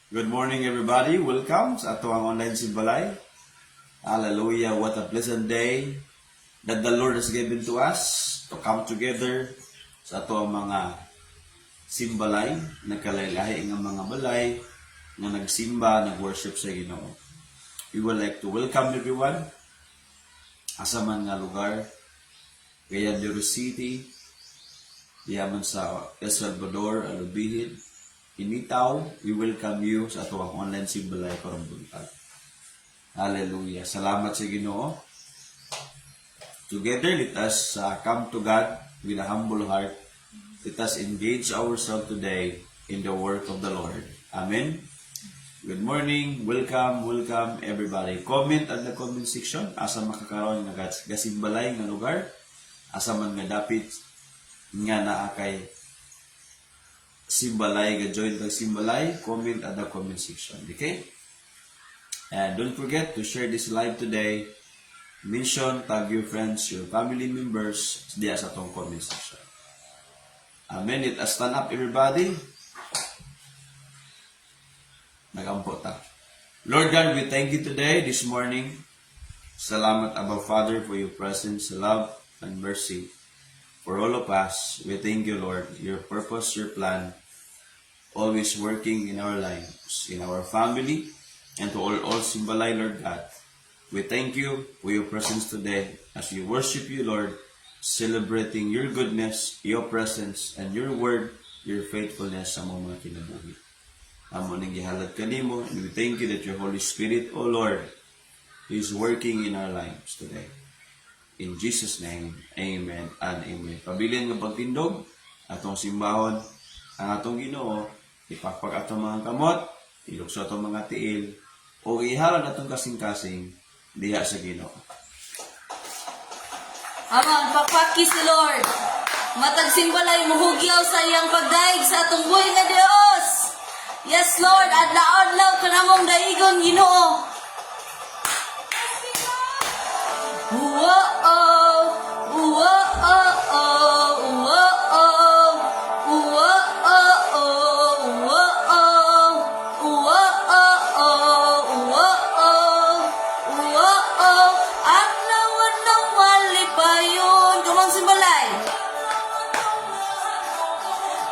Good morning, everybody. Welcome sa ato ang online simbalay. Hallelujah. What a pleasant day that the Lord has given to us to come together sa ato ang mga simbalay, nagkalaylahi ng mga balay, na nagsimba, nag-worship sa Ginoo. We would like to welcome everyone asa man nga lugar, Cayandero City, diyaman sa El Salvador, Alubihid, Initaw, we welcome you sa ato ang online simbalay karong buntag. Hallelujah. Salamat sa Ginoo. Together, let us come to God with a humble heart. Let us engage ourselves today in the work of the Lord. Amen. Good morning. Welcome everybody. Comment at the comment section asa makakaroon nga gasimbalay nga lugar, asa man nga dapit nga naa kay simbalay, ga-join kag simbalay, comment at the comment section. Okay? And don't forget to share this live today. Mention, tag your friends, your family members diya sa atong comment section. Amen. Let us stand up, everybody. Nagampo ta. Lord God, we thank you today, this morning. Salamat, Abba Father, for your presence, love, and mercy. For all of us, we thank you, Lord, your purpose, your plan, always working in our lives, in our family, and to all simbalay, Lord God. We thank you for your presence today as we worship you, Lord, celebrating your goodness, your presence, and your word, your faithfulness sa mga kinabuhi. Amo ning gihalad kanimo, and we thank you that your Holy Spirit, O Lord, is working in our lives today. In Jesus' name, amen and amen. Pabilin ng pagtindog, atong simbahon, ang atong Ginoo, ipakpag atong mga kamot, ilukso atong mga tiil, o ihalan atong kasing-kasing, diha sa Ginoo. Aman, pakpaki si Lord. Matag simbalay muhugyaw sa iyang pagdaig sa atong buhay nga Dios. Yes, Lord, adlaw-adlaw kanamong daigon Ginoo.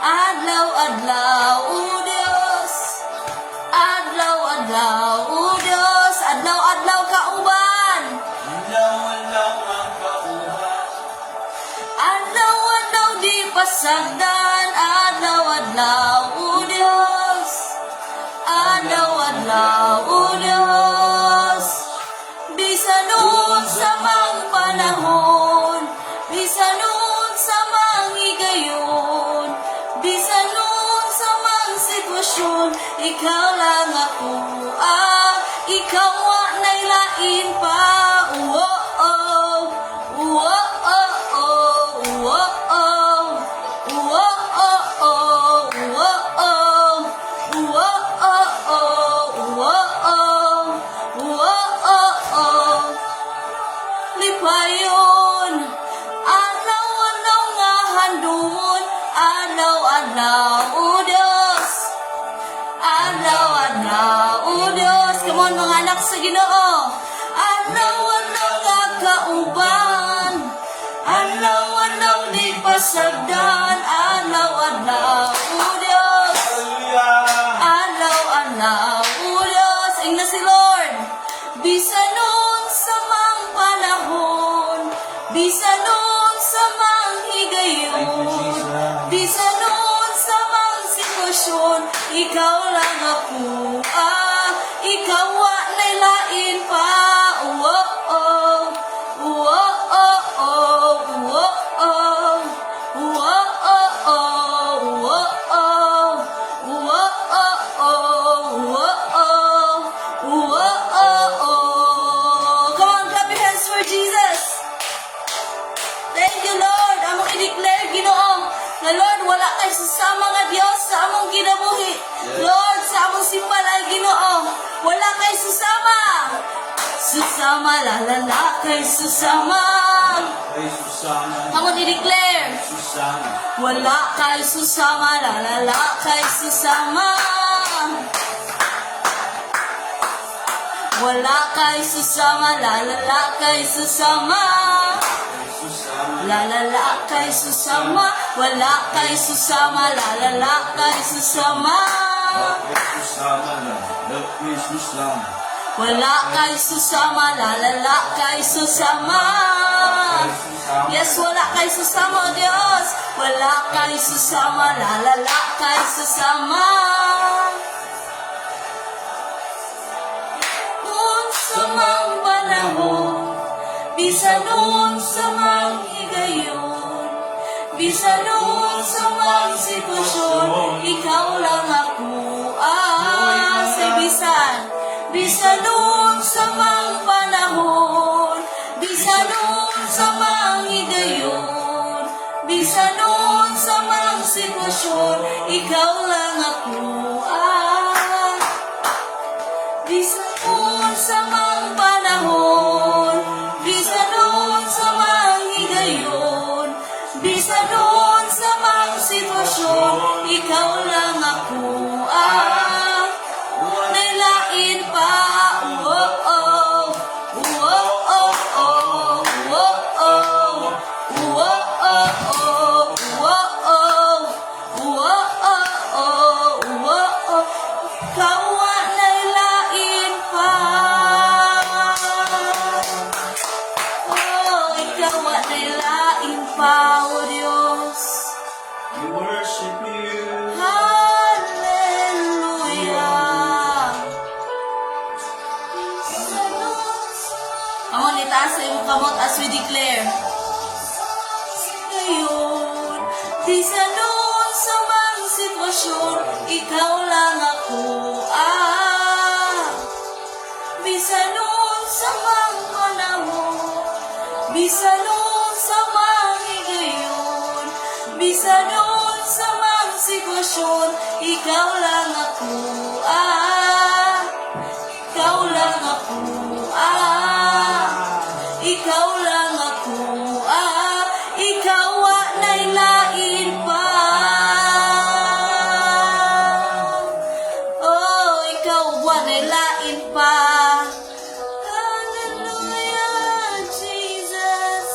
Adlaw-adlaw, o Dios. Adlaw-adlaw, o Dios. Adlaw-adlaw kauban. Adlaw-adlaw ang kauban. Adlaw-adlaw di pasagdan. Adlaw-adlaw, o Dios. Adlaw-adlaw, o Dios. Bisan noon sa mga panahon, bisan noon sa mga higayon, bisan noon sa mga sitwasyon, ikaw lang ako, ikaw wa nailain pa. Lipayon, adlaw-adlaw nga handumon, adlaw-adlaw, o Dios. Adlaw-adlaw, o Dios. Come on, mga anak sa Ginoo. Adlaw-adlaw nga kauban, adlaw-adlaw di pasagdan, adlaw-adlaw, o Dios. Adlaw-adlaw, o Dios. Ingna si Lord. Bisan noon sa mga panahon, bisan noon sa mga higayon, bisan noon sa mga sitwasyon, ikaw lang ako, ikaw wa nailain pa. Come on, clap your hands for Jesus. Thank you, Lord. Among i-declare, Ginoo, na Lord, wala kay susama nga Dios sa among kinabuhi. Lord, sa among simbalay, Ginoo, wala kay susama. Susama, lalala kay susama. Among i-declare, wala kay susama, lalala kay susama. Wala kay susama, lalala kay susama. Lalala kay susama, wala kay susama, lalala kay susama. Wala kay susama, lalala kay susama. Yes, wala kay susama, Diyos. Wala kay susama, lalala kay susama. Noon sa mga panahon, bisa noon sa mga higayon, bisa noon sa mga sitwasyon, ikaw lang ako. Say bisan. Bisa noon sa mga panahon, bisa noon sa mga higayon, bisa noon sa mga sitwasyon, ikaw lang ako. Bisa noon sa mga panahon, bisa noon sa mga higayon, bisa noon sa mga sitwasyon, ikaw lang ako. Nailain pa, kawa nailain pa. Ikaw at nailain pa, O Diyos. We worship you. Hallelujah. Come on, itaas sa iyong kamot as we declare. Ngayon, di sa noon sa mga sitwasyon, ikaw lang ako. Bisa noon sa mga panahon, bisa noon sa mga higayon, bisa noon sa mga sitwasyon, ikaw lang ako. Ikaw lang ako. Ikaw lang ako. Ikaw at nailain pa. Ikaw at nailain pa. Hallelujah, Jesus.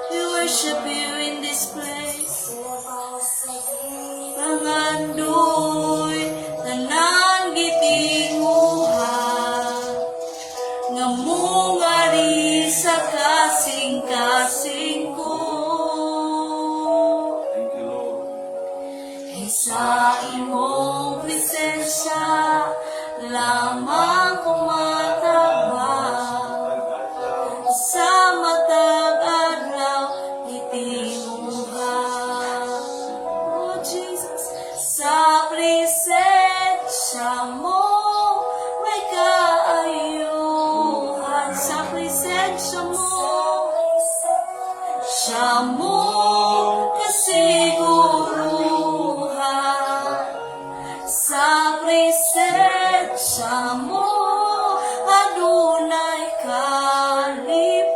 We worship you in this place. Pangandoy, tanan gitinguha, ngamungari sa kasing-kasing ko. Thank you, Lord. Sa imong presensya, lamang kumatabang. Sa matag adlaw, itinguha. Oh Jesus, sa presensya mo, may kaayuhan. Sa presensya mo, siya mo kasiguruhan. Sa presensya mo, adunay kalipay.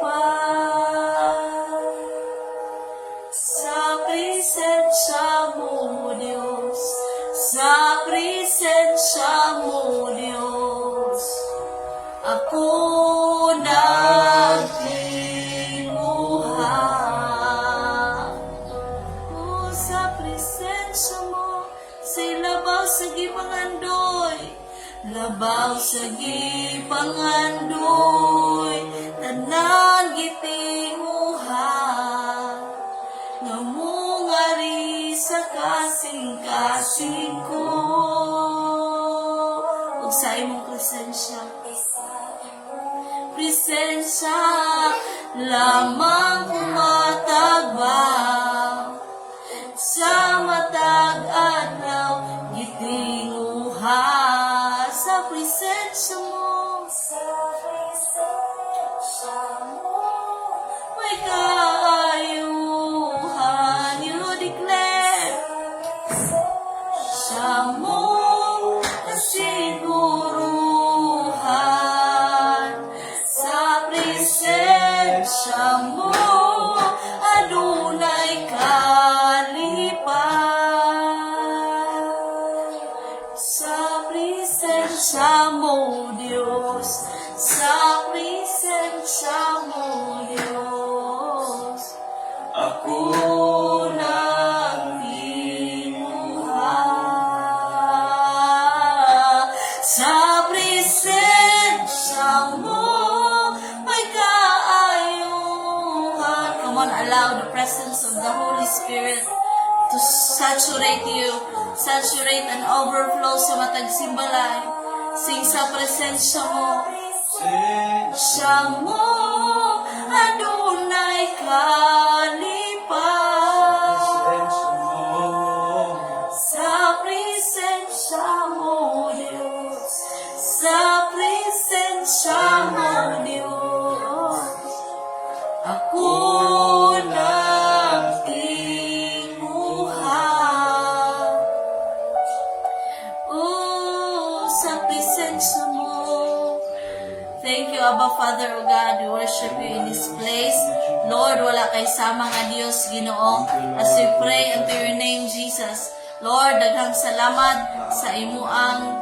Sa presensya mo, Diyos. Sa presensya mo, Diyos. Ako nagtinguha. Sa presensya mo, say labaw sa gipangandoy, labaw sa gipangandoy, tanan gitinguha, ngamungari sa kasing-kasing ko. Ug sa imong presensya, presensya lamang kumatagbaw. Sa matag adlaw, gitinguha. Sa presensya mo, may kaayuhan. You declare, siya mo kasiguruhan. Sa presensya mo, adunay kalipay. Sa presensya mo, Diyos. presence of the Holy Spirit to saturate you, saturate and overflow sa matag simbalay. Sing sa presensya mo. Siya mo, Adonai kalipas. Sa presensya mo, Diyos. Sa presensya mo, Diyos. Ako nagtinguha. Sa presensya mo. Thank you, Abba Father, O God. We worship you in this place. Lord, wala kay sama nga Diyos, Ginoo. As we pray unto your name, Jesus. Lord, daghang salamat sa imuang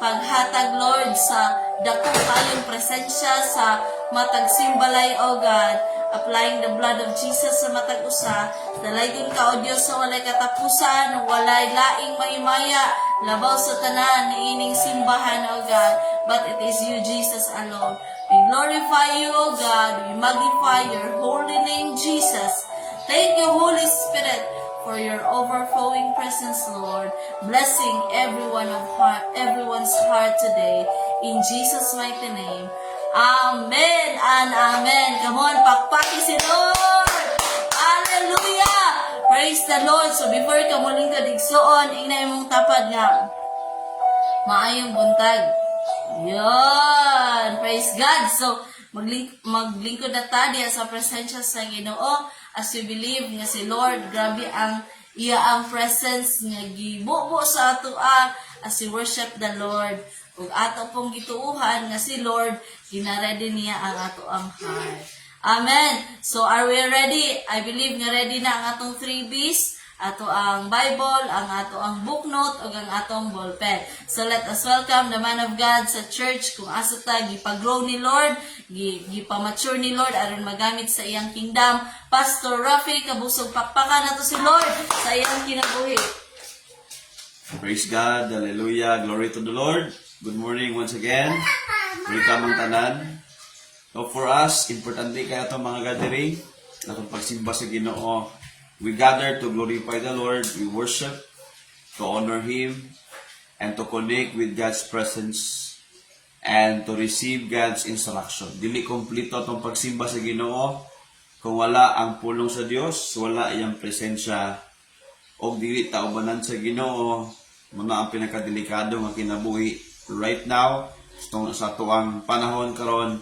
paghatag, Lord, sa dako kayong presensya sa matag simbalay, O God. Applying the blood of Jesus sa matag usa. Dalaygon ka, O Diyos, sa walay katapusan, walay laing mahimaya, labaw sa tanan, ining simbahan, O God. But it is you, Jesus, alone. We glorify you, O God. We magnify your holy name, Jesus. Thank you, Holy Spirit, for your overflowing presence, Lord. Blessing everyone's heart today. In Jesus' mighty name. Amen and amen. Come on, pakpaki si Lord. Hallelujah. Praise the Lord. So before ka muling kadigsoon, inay mong tapad nga. Maayong buntag. Yan. Praise God. So, maglingkod na tayo sa presensya sa Ginoo as we believe nga si Lord, grabe ang iya ang presence nga gibubo sa ato as we worship the Lord. Ug ato pong gituuhan nga si Lord, ginaredy niya ang ato ang heart. Amen. So are we ready? I believe nga ready na ang atong 3 B's. Ato ang Bible, ang ato ang book note, ug ang atong ballpen. So let us welcome the man of God sa church kung asa ta gipag-grow ni Lord, gipamature ni Lord aron magamit sa iyang kingdom. Pastor Rafi, kabusog pakpakan nato si Lord sa iyang kinabuhi. Praise God. Hallelujah. Glory to the Lord. Good morning once again. Welcome ang tanan. So for us, importante kaya itong mga gathering, itong pagsimba sa Ginoo. We gather to glorify the Lord. We worship, to honor Him, and to connect with God's presence, and to receive God's instruction. Dili kompleto itong pagsimba sa Ginoo kung wala ang pulong sa Diyos, wala iyang presensya, o dili taubanan sa Ginoo. Muna ang pinakadelikado nga kinabuhi right now sa tuang panahon karon.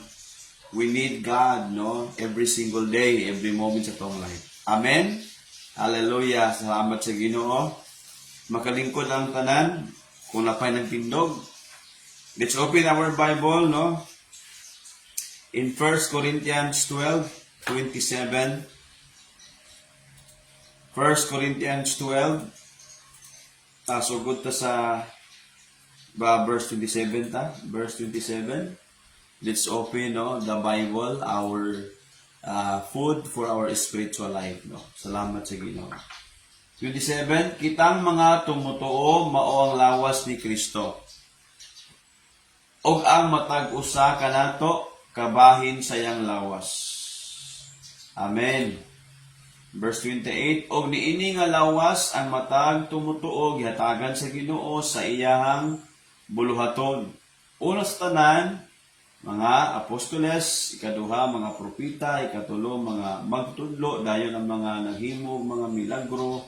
We need God, no? Every single day, every moment sa tong life. Amen. Hallelujah. Salamat sa Ginoo. Makalingkod ang tanan kung napay nagtindog. Let's open our Bible, no? In 1 Corinthians 12:27. 1 Corinthians 12. So good ta sa verse 27 ta. Verse 27. Let's open, no, the Bible, our food for our spiritual life, no. Salamat sa Ginoo. 27, kitang mga tumutuo mao ang lawas ni Kristo. Og ang matag usa kanato kabahin sayang lawas. Amen. Verse 28, og niini nga lawas ang matag tumutuo gihatagan sa Ginoo sa iyahang buluhaton. Una sa tanan, mga apostoles, ikaduha, mga propita, ikatulo, mga magtudlo, dayon ang mga naghimo, mga milagro,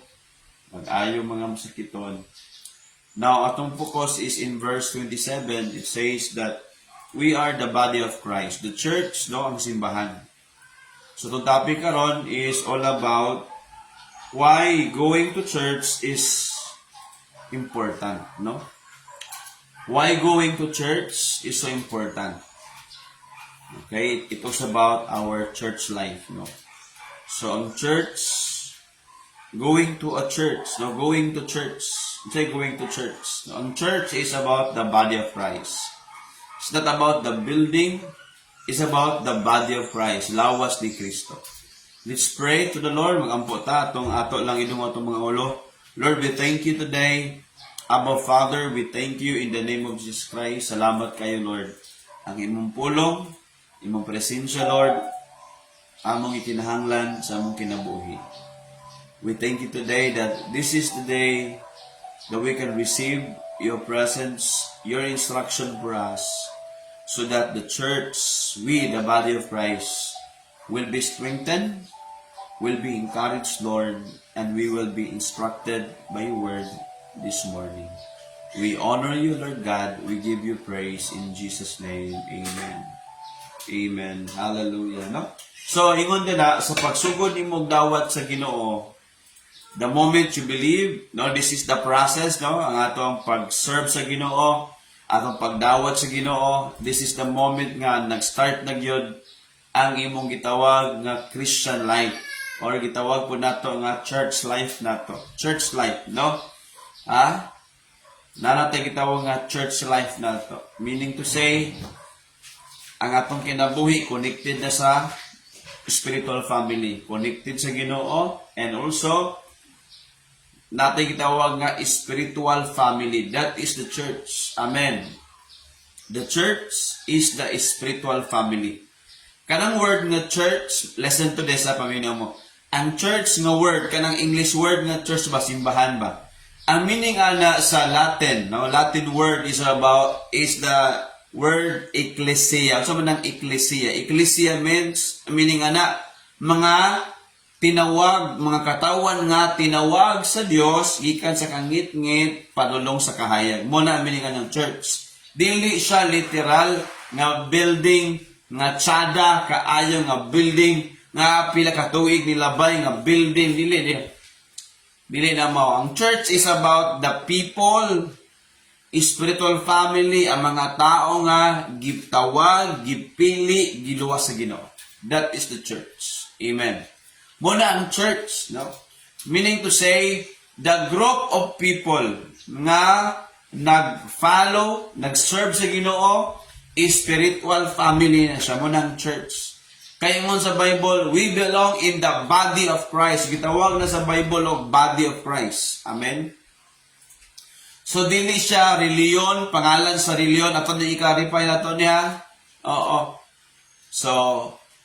mag-ayo, mga masakiton. Now, atong focus is in verse 27. It says that we are the body of Christ. The church, no, ang simbahan. So, itong topic karon is all about why going to church is important, no? Why going to church is so important. Okay, it talks about our church life, no? So, ang church, going to a church, no? Going to church. Say going to church. No? Ang church is about the body of Christ. It's not about the building. It's about the body of Christ. Lawas ni Kristo. Let's pray to the Lord. Mag-ampo ta atong ato lang idong atong mga ulo. Lord, we thank you today. Abba Father, we thank you in the name of Jesus Christ. Salamat kayo, Lord. Ang imong pulong, imong presensya, Lord, among ikinahanglan sa among kinabuhi. We thank you today that this is the day that we can receive your presence, your instruction for us, so that the church, we, the body of Christ, will be strengthened, will be encouraged, Lord, and we will be instructed by your word this morning. We honor you, Lord God. We give you praise in Jesus' name. Amen. Amen. Hallelujah. No? So, ingon din na, sa pagsugod ni mong dawat sa Ginoo, the moment you believe, no, this is the process, no, ang atong pag-serve sa Ginoo, atong pagdawat sa Ginoo, this is the moment nga nag-start na gyud ang imong gitawag nga Christian life, or gitawag po nato nga church life nato. Church life, no? Nanatay gitawag nga church life nato. Meaning to say, ang atong kinabuhi connected na sa spiritual family, connected sa Ginoo, and also natay gitawag nga spiritual family. That is the church. Amen. The church is the spiritual family. Kanang word nga church, listen to this sa paminaw mo. Ang church nga word, kanang English word nga church ba, simbahan ba? Ang meaning ana sa Latin, no? Latin word is the word ecclesia. So man ang ecclesia? Ecclesia means, meaning ana, mga tinawag, mga katawan nga tinawag sa Dios gikan sa kangit-ngit padulong sa kahayag. Mo na meaning ng church. Dili siya literal nga building nga tsada kaayo nga building nga pila ka tuig nilabay nga building, dili na mao. Ang church is about the people, spiritual family, ang mga tao nga gitawag, gipili, giluwas sa Ginoo. That is the church. Amen. Muna ang church, no? Meaning to say, the group of people nga nag-follow, nag-serve sa Ginoo, spiritual family na siya. Muna ang church. Kaya ngon sa Bible, we belong in the body of Christ. Gitawag na sa Bible of body of Christ. Amen? So, dili siya reliyon, pangalan sa reliyon. Ato na i-clarify na ito niya. Oo. So,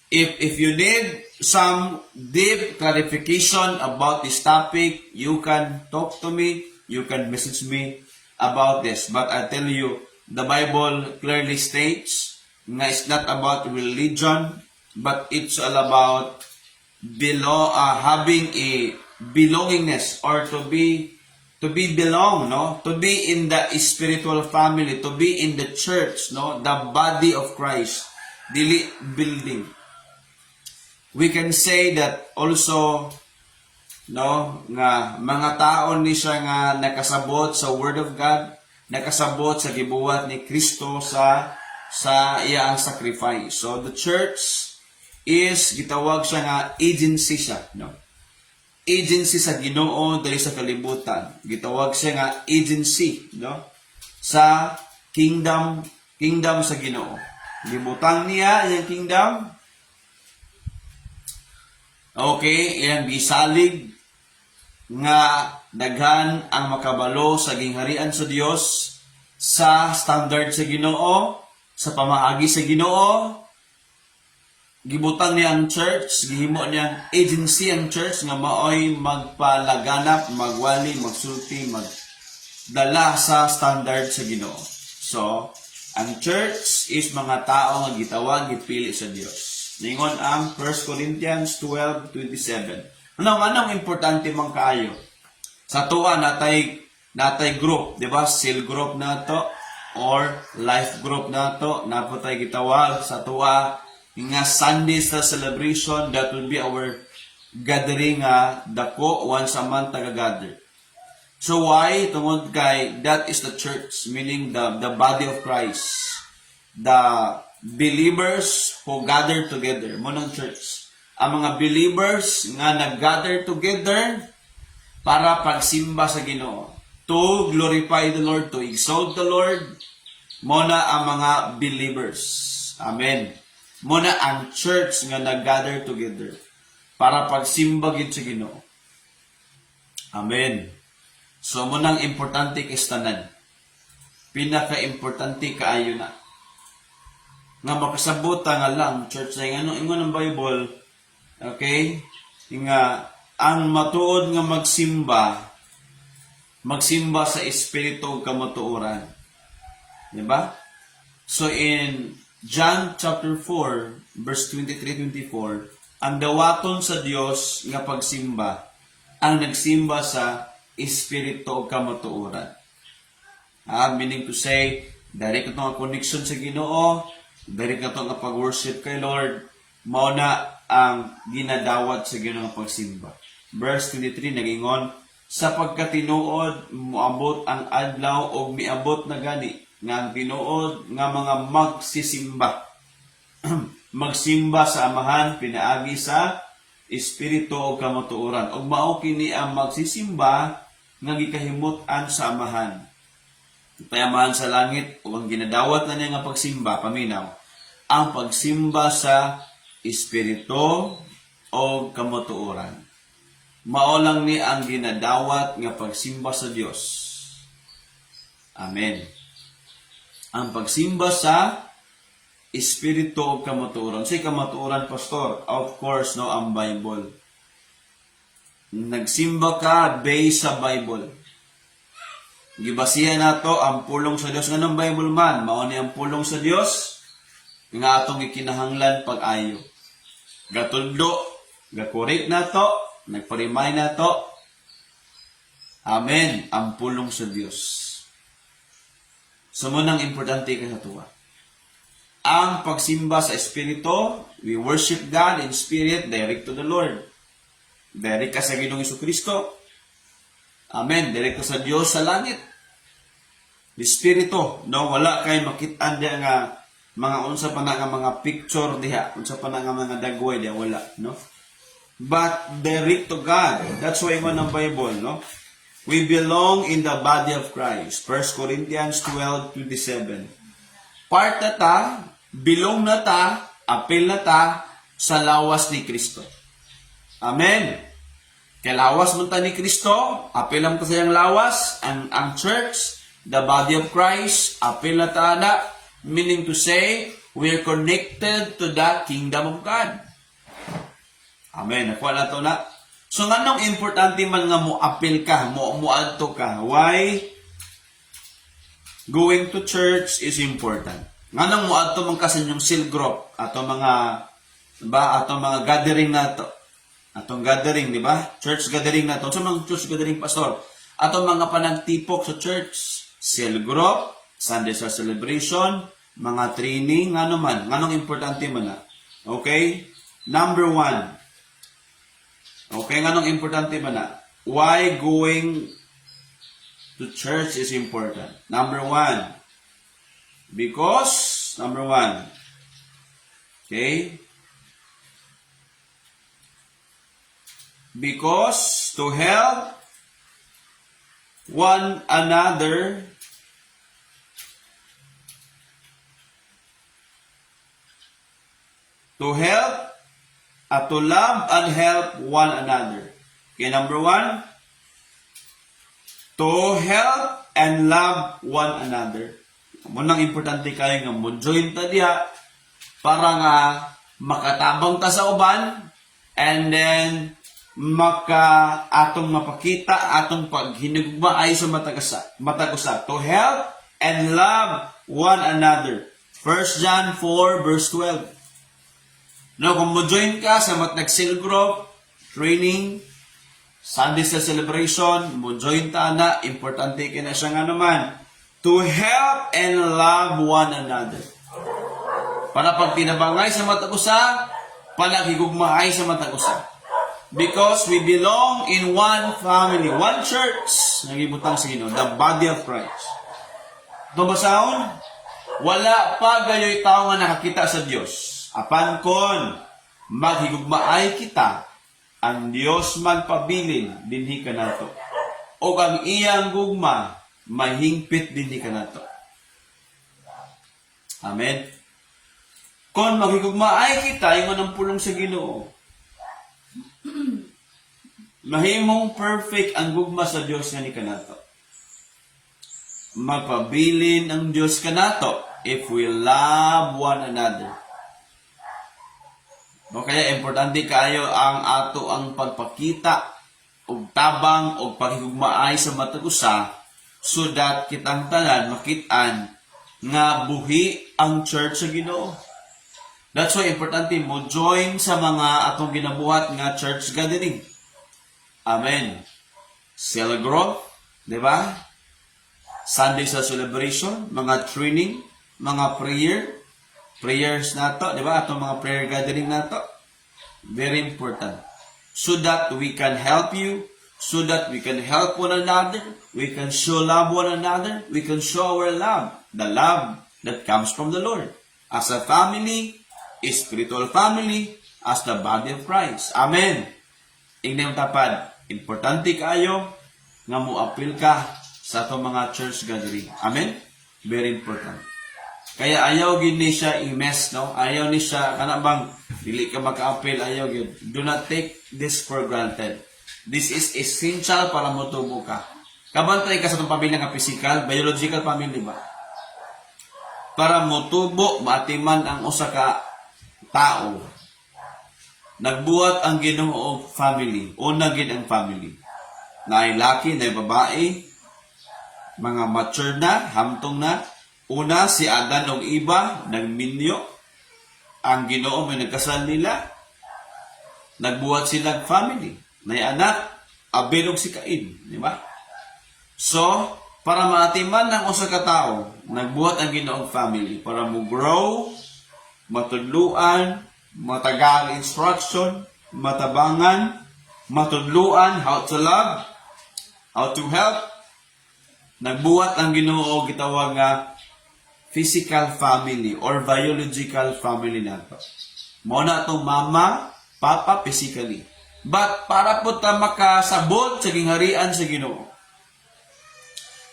if you need some deep clarification about this topic, you can talk to me, you can message me about this. But I tell you, the Bible clearly states nga it's not about religion, but it's all about having a belongingness, or to be belong, no? To be in the spiritual family, to be in the church, no? The body of Christ, dili building. We can say that also, no, nga mga tao ni siya nga nakasabot sa Word of God, nakasabot sa gibuhat ni Kristo sa iyang sacrifice. So the church is gitawag siya nga agency siya, no? Agency sa Ginoo dali sa kalibutan. Gitawag siya nga agency, no? Sa kingdom sa Ginoo. Gibutang niya yung kingdom. Okay, yan gisalig nga daghan ang makabalo sa gingharian sa Dios, sa standard sa Ginoo, sa pamaagi sa Ginoo. Gibutang niya ang church, gihimo niya agency ang church nga maoy magpalaganap, magwali, magsulti, magdala sa standard sa Ginoo. So, ang church is mga tao nga gitawag, gipili sa Dios. Ningon ang 1 Corinthians 12:27. Anong importante man kaayo? Sa tuwa natay group, di ba? Cell group nato or life group nato, napo tay gitawag sa tuwa nga Sunday sa celebration. That will be our gathering dako once a month taga-gather. So why? Tungod kay that is the church, meaning the body of Christ. The believers who gather together. Munang church. Ang mga believers nga nag-gather together para pagsimba sa Ginoo. To glorify the Lord, to exalt the Lord. Muna ang mga believers. Amen. Muna ang church nga nag-gather together para pagsimba gid sa Ginoo. Amen. So munang importante kay tanan. Pinaka-importante kaayo na nga makasabot nga lang church ay ingon ang Bible Okay? Nga, ang matuod nga magsimba sa espiritu ug kamatuoran. Diba? So in John chapter 4, verse 23-24, ang dawaton sa Dios nga pagsimba, ang nagsimba sa espiritu ug kamatuoran. Meaning to say, direct na nga connection sa Ginoo, direct na nga pag-worship kay Lord, mao na ang ginadawat sa Ginoo nga pagsimba. Verse 23 nagingon, sapagkat tinuod moabot ang adlaw og miabot na gani nga ang tinuod nga mga magsisimba magsimba sa amahan pinaagi sa espiritu o kamatuoran ug mao kini ang magsisimba nga gikahimut-an sa amahan. Payamahan sa langit o ang ginadawat na niya nga pagsimba, paminaw, ang pagsimba sa espiritu o kamatuoran. Mao lang ni ang ginadawat nga pagsimba sa Dios. Amen. Ang pagsimba sa espiritu o kamatuoran. Say kamatuoran, pastor. Of course, no, ang Bible. Nagsimba ka based sa Bible. Gibasihan nato ang pulong sa Dios nga ng Bible man. Mao ni ang pulong sa Dios nga atong ikinahanglan pag-ayo. Gatundo, gakorek nato, nagpa-remind nato. Amen. Ang pulong sa Dios. Sumunang importante ka sa tuwa. Ang pagsimba sa Espiritu, we worship God in Spirit, direct to the Lord. Direct ka sa Ginoong Jesucristo. Amen. Direct ka sa Diyos sa langit. The Espiritu, no? Wala kay makitaan diya nga mga unsa pa na nga mga picture diha, unsa pa na nga mga dagway diha, wala, no? But direct to God. That's why mo ng Bible, no? We belong in the body of Christ. 1 Corinthians 12:27. Part na ta, belong na ta, apil na ta sa lawas ni Kristo. Amen. Kaya lawas mo ta ni Kristo, apil lang ta sa iyang lawas, ang church, the body of Christ, apil na ta na, meaning to say, we are connected to the kingdom of God. Amen. Nakuha na to na. So, nganong importante man nga mo-apil ka, mo-adto ka? Why? Going to church is important. Nganong mo-adto man ka sa inyong cell group, ato mga, diba, ato mga gathering nato. Atong gathering, di ba? Church gathering nato. Sa mga church gathering, pastor, ato mga panagtipok sa church, cell group, Sunday sa celebration, mga training, ngano man, nganong importante man na. Okay? Number 1. Okay, nganong importante man na? Why going to church is important? Number 1. Because, number 1. Okay? Because to help one another to love and help one another. Okay, number 1, to help and love one another. Munang importante kayo nga mo join ta diha para nga makatabang ta sa uban and then atong mapakita atong paghinugma ay sa matagusa to help and love one another. 1 John 4 verse 12. No, kung mo join ka sa nag-cell group, training, Sunday sa celebration, mo join ta na, importante kina siya nga naman, to help and love one another. Para pag tinabangay sa matagusa, panakigugmaay sa matagusa. Because we belong in one family, one church, nagibutang sa Ginoo, the body of Christ. Ito basahon, wala pa gayo'y tao nga nakakita sa Diyos. Apan kon maghigugmaay kita, ang Dios magpabilin dinhi kanato. O ang iyang gugma mahingpit dinhi kanato. Amen. Kon maghigugmaay kita ingon ang pulong sa Ginoo, mahimong perfect ang gugma sa Dios nga ni kanato. Magpabilin ang Dios kanato if we love one another. O kaya importante kayo ang ato ang pagpakita og tabang og paghigugmaay sa matag usa so that kitang tanan makit-an nga buhi ang church sa Ginoo. That's why importante mo join sa mga atong ginabuhat nga church gathering. Amen. Cell growth, di ba? Sunday sa celebration, mga training, mga prayers nato, di ba? Atong mga prayer gathering nato. Very important. So that we can help you, so that we can help one another, we can show love one another, we can show our love, the love that comes from the Lord. As a family, a spiritual family, as the body of Christ. Amen. Ingnem tapad, importante kayo nga muapil ka sa atong mga church gathering. Amen? Very important. Kaya ayaw gid ni siya i-mess, no? Ayaw ni siya, kana bang, dili ka maka-apil, ayaw gid. Do not take this for granted. This is essential para motubo ka. Kabantay ka sa itong pamilya nga physical, biological family ba? Para motubo, maatiman ang usa ka tao. Nagbuhat ang Ginoo og family. Una gid ang family. Naay laki, naay babae, mga mature na, hamtong na. Una, si Adan o Eva, nagminyo. Ang Ginoo may nagkasal nila. Nagbuhat silang family. May anak, Abel og si Cain. Di ba? So, para maatiman ng usa ka tao, nagbuhat ang Ginoo og family para mo grow, matudluan, matagal instruction, matabangan, matudluan, how to love, how to help. Nagbuhat ang Ginoo gitawag nga physical family or biological family nato. Mao na itong mama, papa physically. But para po ta makasabot sa gingharian sa Ginoo,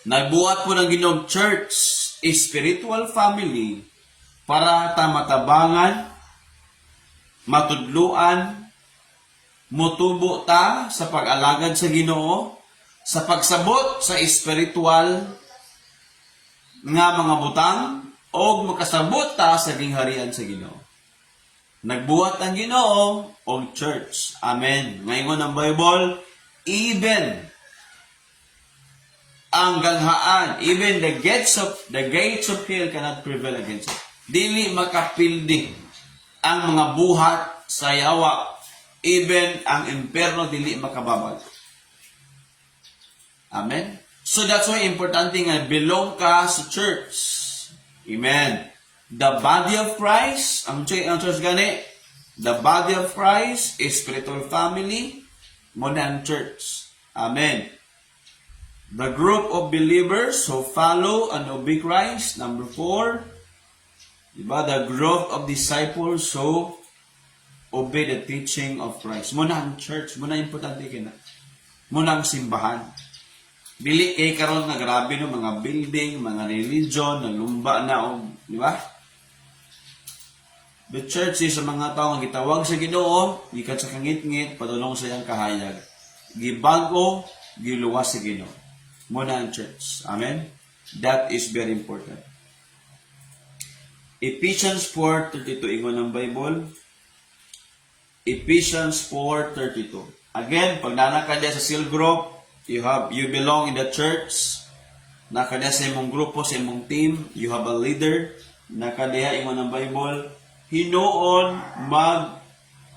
nagbuhat po ng Ginoo church, a spiritual family para ta matabangan, matudluan, motubo ta sa pag-alagad sa Ginoo, sa pagsabot sa espiritual nga mga butang o makasabot ta sa gingharian sa Ginoo. Nagbuhat ang Ginoo og church. Amen. Ngayon ang Bible, even ang ganghaan, even the gates of hell cannot prevail against it. Dili makapildi ang mga buhat sa yawa, even ang imperno dili makababag. Amen? So that's why importante nga belong ka sa church. Amen. The body of Christ, ang church gani, the body of Christ is spiritual family, mo na ang church. Amen. The group of believers who follow and obey Christ. Number 4, diba? The group of disciples who obey the teaching of Christ. Mo na ang church, mo na importante kina. Mo na ang simbahan. Dili kay karon nga grabe no mga building, mga religion, nalumba na og, di ba? The church is sa mga tao nga gitawag sa Ginoo, gikan sa kangit-ngit, padulong sa iyang kahayag. Gibago, giluwas sa Ginoo. Mo na ang church. Amen. That is very important. Ephesians 4:32 ingon ng Bible. Ephesians 4:32. Again, pag nanaka diya sa seal group, you belong in the church. Nakadiya sa imong grupo, sa imong team, you have a leader. Nakadiya ingon ng Bible, hinuon mag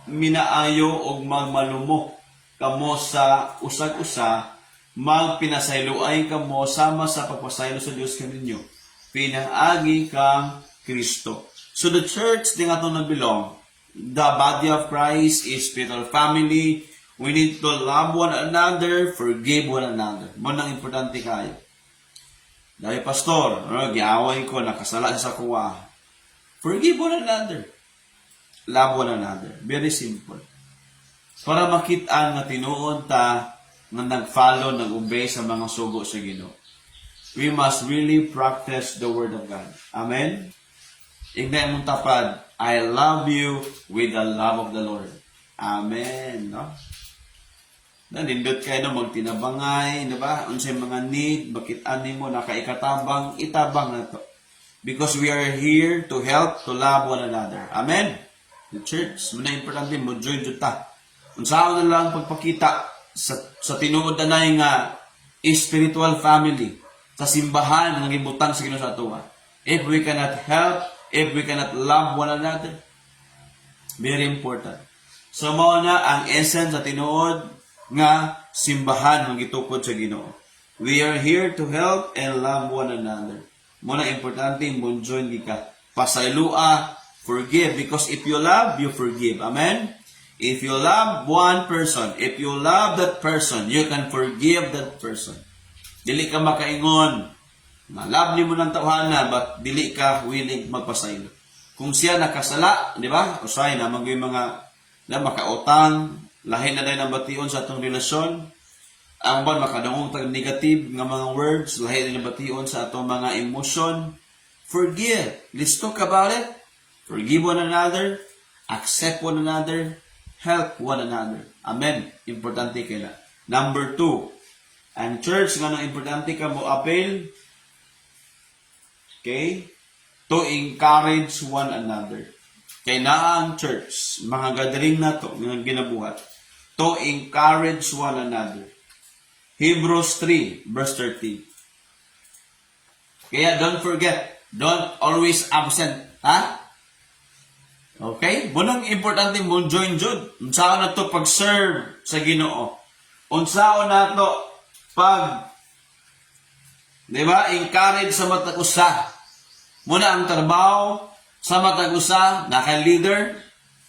minaayo og magmalumo kamo sa usag-usa, magpinasayloay kamo sama sa pagpasaylo sa Dios kaninyo. Pinangagi kang Kristo. So the church din ato na belong. The body of Christ is spiritual family. We need to love one another, forgive one another. Mo nang importante kayo. Dahil pastor, giaway ko, nakasala sa kuwa. Forgive one another. Love one another. Very simple. Para makita nga tinuon ta nga nag-follow, nag-obey sa mga sugo sa Ginoo. We must really practice the Word of God. Amen? Ingnan mong tapad, I love you with the love of the Lord. Amen. No? Nandindot kayo na magtinabangay, di ba? Unsay mga need, bakit ani mo nakaikatabang, itabang na to. Because we are here to help, to love one another. Amen? The church, muna importante mo join jud ta. Unsaon na lang pagpakita sa tinuod na nga spiritual family, sa simbahan nga gibutang sa Ginoo sa atoa. If we cannot help, if we cannot love one another, very important. So mao na ang essence sa tinuod nga simbahan nga gitukod sa Ginoo. We are here to help and love one another. Muna importante mo join ka. Pasaylua, forgive, because if you love, you forgive. Amen. If you love one person, if you love that person, you can forgive that person. Dili ka makaingon, malab ni mo ng tawhana, but dili ka willing magpasaylo. Kung siya nakasala, di ba? Usay na mga na makautang, lahi na dahil ang bation sa atong relasyon. Ang ban makadungong tag negative nga mga words, lahi na bation sa atong mga emotion. Forgive. Let's talk about it. Forgive one another, accept one another, help one another. Amen. Importante kaya. Number 2, ang church nga nang importante ka mo appeal, okay, to encourage one another. Kaya na ang church, mga gathering na to, nga ginabuhat, to encourage one another. Hebrews 3, verse 13. Kaya don't forget, don't always absent. Ha? Okay? Bunang importante mo join jud. Unsaon na to pag-serve sa Ginoo. Unsaon na to pag, di ba, encourage sa matag usa. Muna ang trabaho sa matag usa, naka-leader,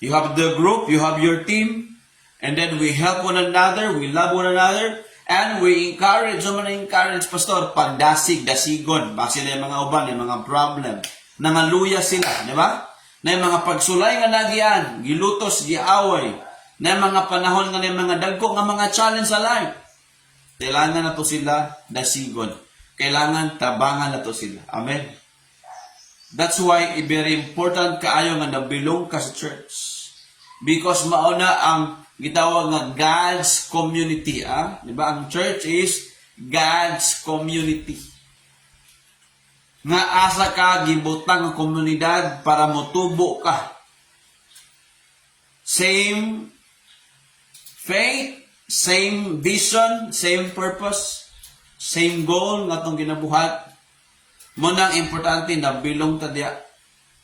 you have the group, you have your team, and then we help one another, we love one another, and we encourage, encourage, pastor, pagdasig, dasigon, base na yung mga uban, yung mga problem, nangaluya sila, di ba? Na yung mga pagsulay nga nagyan, gilutos, giaway, na yung mga panahon nga yung mga dagko nga mga challenge sa life. Kailangan na to sila dasigon. Kailangan tabangan na to sila. Amen. That's why very important kaayo nga nabilong ka sa church. Because mauna ang gitawag nga God's community. Di ba? Ang church is God's community. Nga asa ka gibutang ang komunidad para motubo ka. Same faith, same vision, same purpose, same goal nga itong ginabuhat. Munang importante na bilong tadya.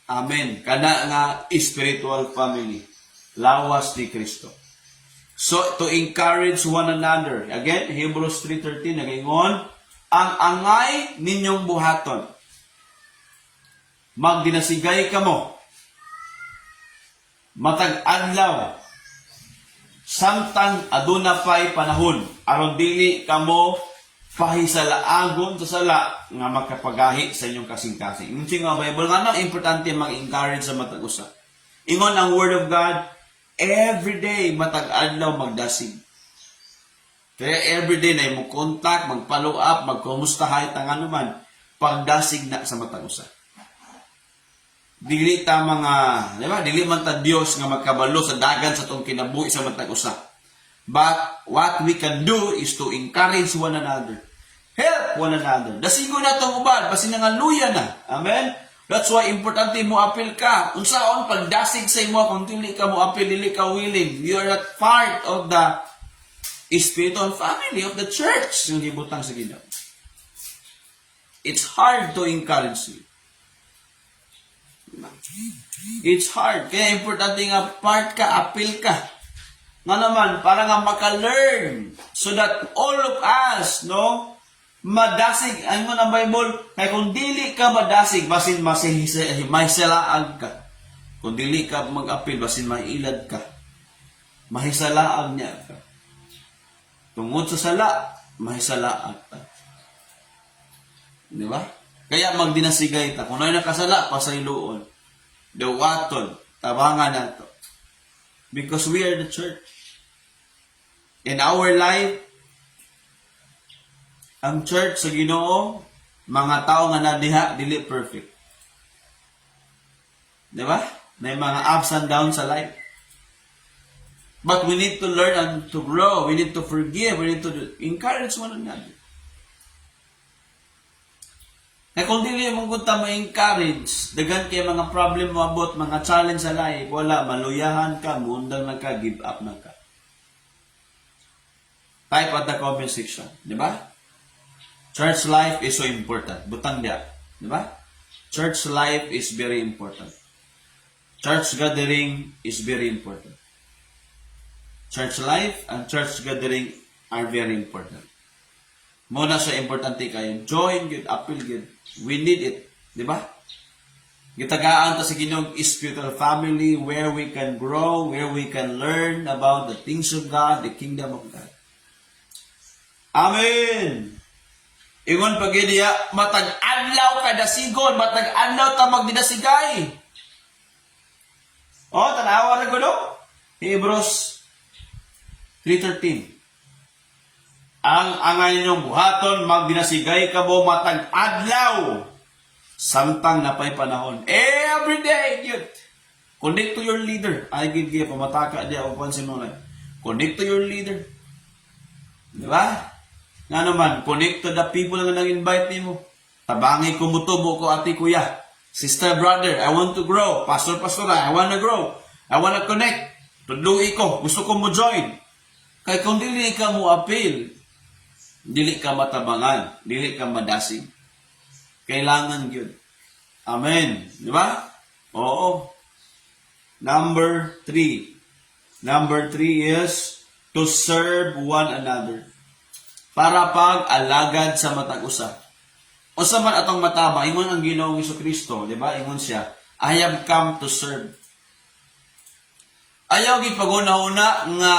Amen. Kana nga spiritual family. Lawas ni Kristo. So, to encourage one another. Again, Hebrews 3:13, nagaingon, ang angay ninyong buhaton. Magdinasigay ka mo. Matag adlaw. Samtang aduna pay panahon. Aron dili ka mo pahisalaagon sa sala nga makapagahi sa inyong kasing-kasing. Yung nga Bible nga nang importante mag-encourage sa matag usa. Ingon ang Word of God, every day matag adlaw magdasig. Kaya every day na mo contact, mag-follow up, magkumustahay tangan naman, pagdasig na sa matag usa. Dili ta mga, di ba? Dili man ta Dios nga magkabalo sa dagan sa tong kinabuhi sa matag usa. But what we can do is to encourage one another. Help one another. Dasigo na tong uban, basi nangaluya na. Amen. That's why importante mo appeal ka. Unsaon pagdasig sa imo kung dili ka mo appeal, dili ka willing. You are not part of the spiritual family of the church yung gibutang sa Ginoo. It's hard to encourage you. It's hard. Kaya importante nga part ka, appeal ka. Nga naman, para nga maka-learn so that all of us, no, madasig. Ang mo ng Bible, kaya kung dili ka madasig, basin mahisalaag ka. Kung dili ka mag-appeal, basin mailad ka. Mahisalaag niya ka. Tungod sa sala, mahisalaag ka. Di ba? Kaya magdinasigay ta. Kung ano nakasala, pasayloon. Dawaton. Tabangan na to. Because we are the church. In our life, ang church sa Ginoo, mga tao nga nadiha, dili perfect. Di ba? May mga ups and downs sa life. But we need to learn and to grow. We need to forgive. We need to encourage one another. Kaya kung dili mong kunta ma-encourage, dagan kay mga problem mo abot, mga challenge sa life, wala, maluyahan ka, mundang na ka, give up na ka. Type at the comment section, di ba? Church life is so important. Butang dia, di ba? Church life is very important. Church gathering is very important. Church life and church gathering are very important. Muna sa importante kayo. Join good, appeal good. We need it. Di ba? Gitagaan ta sa Ginoong spiritual family where we can grow, where we can learn about the things of God, the kingdom of God. Amen! Ingon paginiya, matag-adlaw kada sigon, matag-adlaw ta magdidasigay. Oh, tanawa na gulo. Hebrews 3:13. Ang angay ninyong buhaton, magdinasigay ka mo matag-adlaw. Samtang napay panahon. Every day, yun. Connect to your leader. Ay, gigi, pamataka diya, upan sinulay. Connect to your leader. Di ba? Nga naman, connect to the people na nang-invite ni mo. Tabangi ko mutubo ko, ati kuya. Sister, brother, I want to grow. Pastor, I want to grow. I want to connect. Tudluwi ko. Gusto ko mo join. Kaya kung dili ka mo appeal, dili ka matabangan, dili ka madasig. Kailangan yun. Amen. Di ba? Oo. Number 3. Number 3 is to serve one another. Para pag-alagad sa matag usa. Usa man atong mataba, ingon ang Ginoong Hesukristo, di ba? Ingon siya, I have come to serve. Ayaw gid pag-una-una nga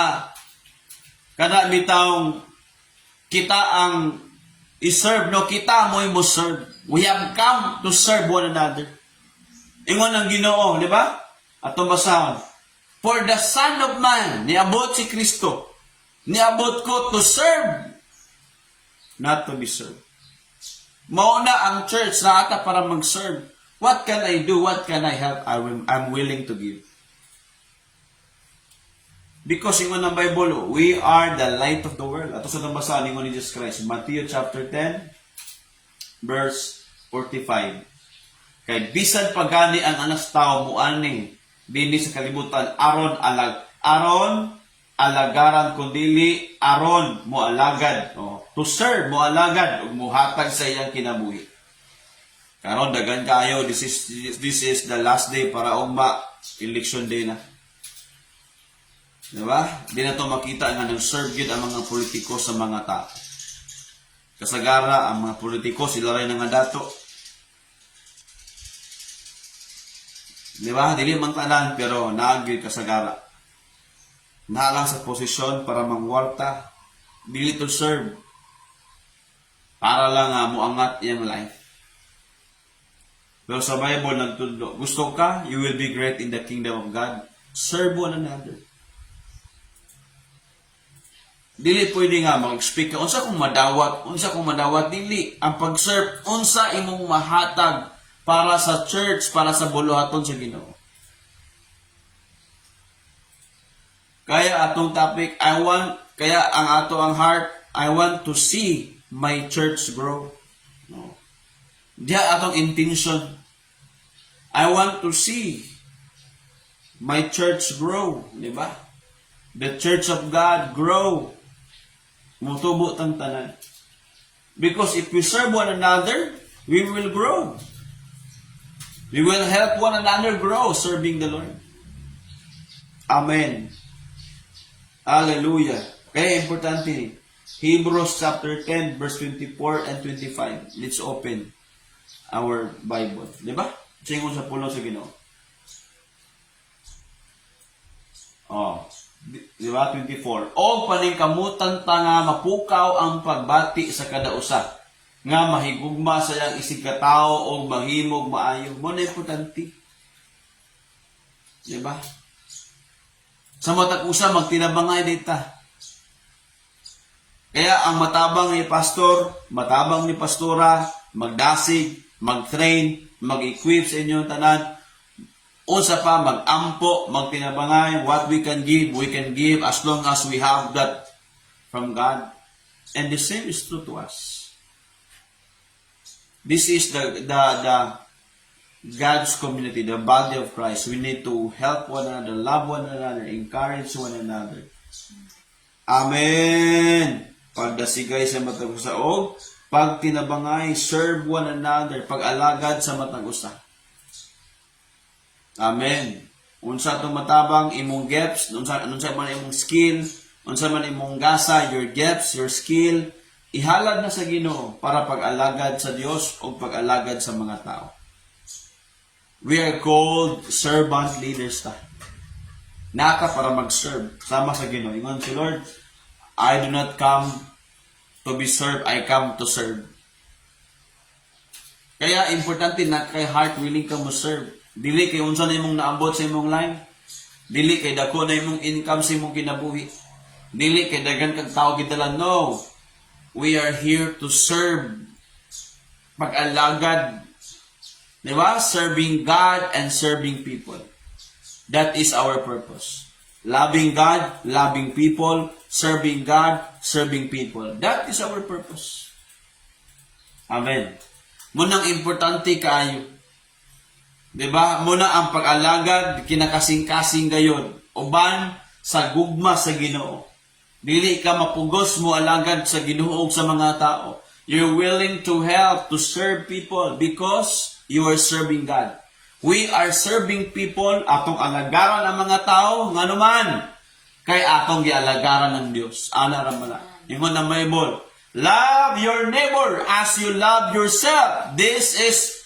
kada bitawng kita ang i-serve, no? Kita mo serve. We have come to serve one another. Ingon ang Ginoo, di ba? Atong basahon. For the Son of Man, niabot si Kristo. Niabot ko to serve, not to be served. Mauna ang church na ata para mag-serve. What can I do? What can I help? I'm willing to give. Because ingon ng Bible, we are the light of the world. Ato sa nabasa ingon ni Jesus Christ, Matthew chapter 10, verse 45. Kay bisan pagani ang anak sa tao muani dinhi sa kalibutan aron alagaran kundili aron mo alagad. To serve mo alagad ug muhatag sa iyang kinabuhi. Karon dagan kaayo, this is the last day para ugma election day na. Diba? Di na ito makita nga nag-serve yun ang mga politiko sa mga tao. Kasagara, ang mga politiko, sila rin nga dato. Diba? Dili man tanan, pero naagil kasagara. Naalang sa posisyon para mangwarta. Dili to serve. Para lang muangat iyang life. Pero sa Bible, nagtudlo, gusto ka, you will be great in the kingdom of God. Serve one another. Dili pwede nga mag-speak ka. Unsa kung madawat, dili. Ang pag-serve, unsa imong mahatag para sa church, para sa buluhaton sa Ginoo. Kaya atong topic, kaya ang heart, I want to see my church grow. No. Diya atong intention. I want to see my church grow. Diba? The church of God grow. Mutubo tang tanan. Because if we serve one another, we will grow. We will help one another grow serving the Lord. Amen. Hallelujah. Kaya importante ni Hebrews chapter 10 verse 24 and 25. Let's open our Bible. Di ba? Singon sa pulong sa Ginoo. Di ba? 24. O paningkamutan ta nga mapukaw ang pagbati sa kada usa nga mahigugma sa iyang isig katao o mahimog maayo. Mo na importante. Di ba? Sa matag usa magtinabangay dita. Kaya ang matabang ni pastor, matabang ni pastora, magdasig, mag-train, mag-equip sa inyong tanan. Unsa pa, mag-ampo, magtinabangay, what we can give as long as we have that from God. And the same is true to us. This is the God's community, the body of Christ. We need to help one another, love one another, encourage one another. Amen. Pagdasigay sa matag usa o pag tinabangay, serve one another, pag-alagad sa matag usa. Amen. Unsa to matabang imong gifts, unsa man imong skill, unsa man imong gasa, your gifts, your skill, ihalad na sa Ginoo para pag-alagad sa Dios o pag-alagad sa mga tao. We are called servant leaders ta. Naka para mag-serve sama sa Ginoo. Ingon si Lord, I do not come to be served, I come to serve. Kaya importante na kay heart willing ka mo serve. Dili kay unsa na imong naabot sa imong line. Dili kay dako na imong income sa imong kinabuhi. Dili kay daghan kag tao gidala. No. We are here to serve. Pag-alagad. Diba? Serving God and serving people. That is our purpose. Loving God, loving people, serving God, serving people. That is our purpose. Amen. Munang importante kaayo. Diba? Muna ang pag-alagad, kinakasing-kasing gayon. Uban sa gugma sa Ginoo. Dili ka mapugos mo alagad sa Ginoo sa mga tao. You're willing to help, to serve people because you are serving God. We are serving people, atong alagaran ang mga tao, nga naman, kay atong gialagaran ng Dios. Ana ra mala. Ingon ang Bible, love your neighbor as you love yourself. This is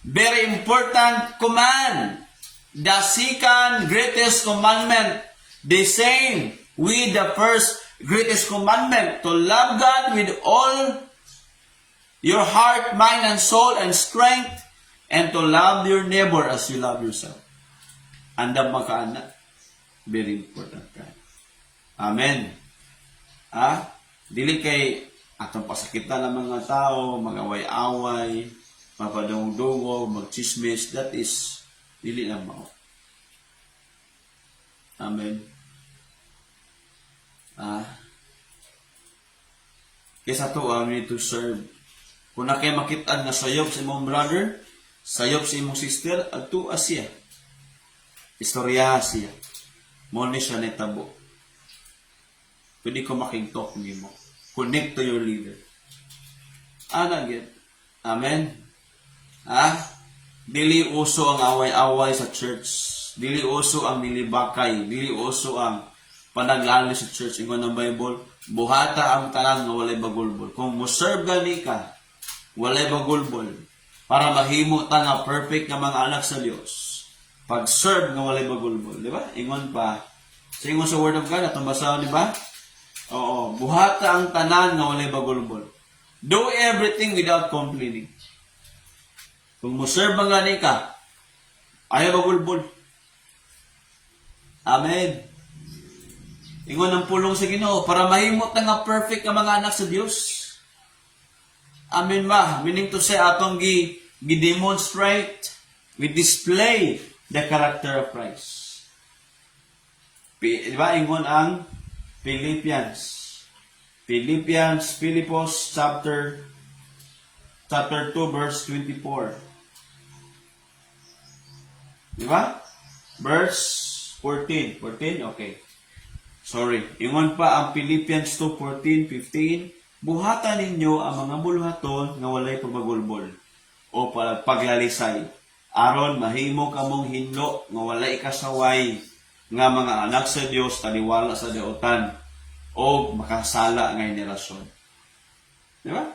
very important command. The second greatest commandment, the same with the first greatest commandment, to love God with all your heart, mind, and soul, and strength, and to love your neighbor as you love yourself. Andam makaana. Very important ka. Amen. Dili kay atong pasakitan ng mga tao, mag-away-away, mapadungdungo, magchismis. That is, dili na mao. Amen. Kesa to, we need to serve. Kung na kayo makitaan nga sayop sa imong brother, sayop sa imong sister, ato siya. Istorya siya. Mo ni siya netabo. Pwede ko makingtok nimo. Connect to your leader. Get? Amen. Dili uso ang away-away sa church. Dili uso ang nilibakay. Dili uso ang panaglali sa church. Ingon ng Bible, buhata ang tanan nga walay bagulbol. Kung mo-serve gani ka, walay bagulbol, para mahimo ta nga perfect nga mga anak sa Dios. Pag-serve nga walay bagulbol, di ba? Ingon pa. So ingon sa Word of God, atong basahan, di ba? Oo, buhata ang tanan nga walay bagulbol. Do everything without complaining. Kung mo-serve ang gani ka, ayaw bagulbol. Amen. Ingon ang pulong sa Ginoo para mahimo ta nga perfect nga mga anak sa Dios. Amen ba? Meaning to say, atong gi-demonstrate, we display the character of Christ. Diba? Ingon ang Philippians chapter 2, verse 24. Diba? Verse 14. 14? Okay. Sorry. Ingon pa ang Philippians 2:14, 15. Buhatan ninyo ang mga buluhaton nga walay pagmagulbol o paglalisay. Aron mahimo kamong hinlo nga walay kasaway nga mga anak sa Dios taliwala sa daotan o makasala nga henerasyon. Di ba?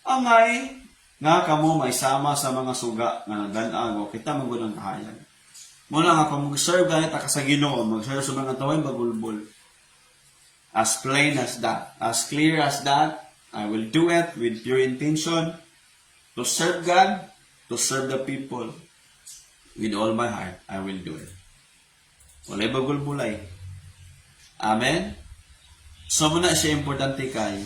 Angay nga kamo may sama sa mga suga nga nagan-ag o kita manggunang kahayan. Muna nga kung mag-serve ganit ka sa Ginoo, mag-serve sa mga taway bagulbol. As plain as that, as clear as that, I will do it with pure intention to serve God, to serve the people. With all my heart, I will do it. Walay bagulbulay. Amen? So muna siya importante kayo.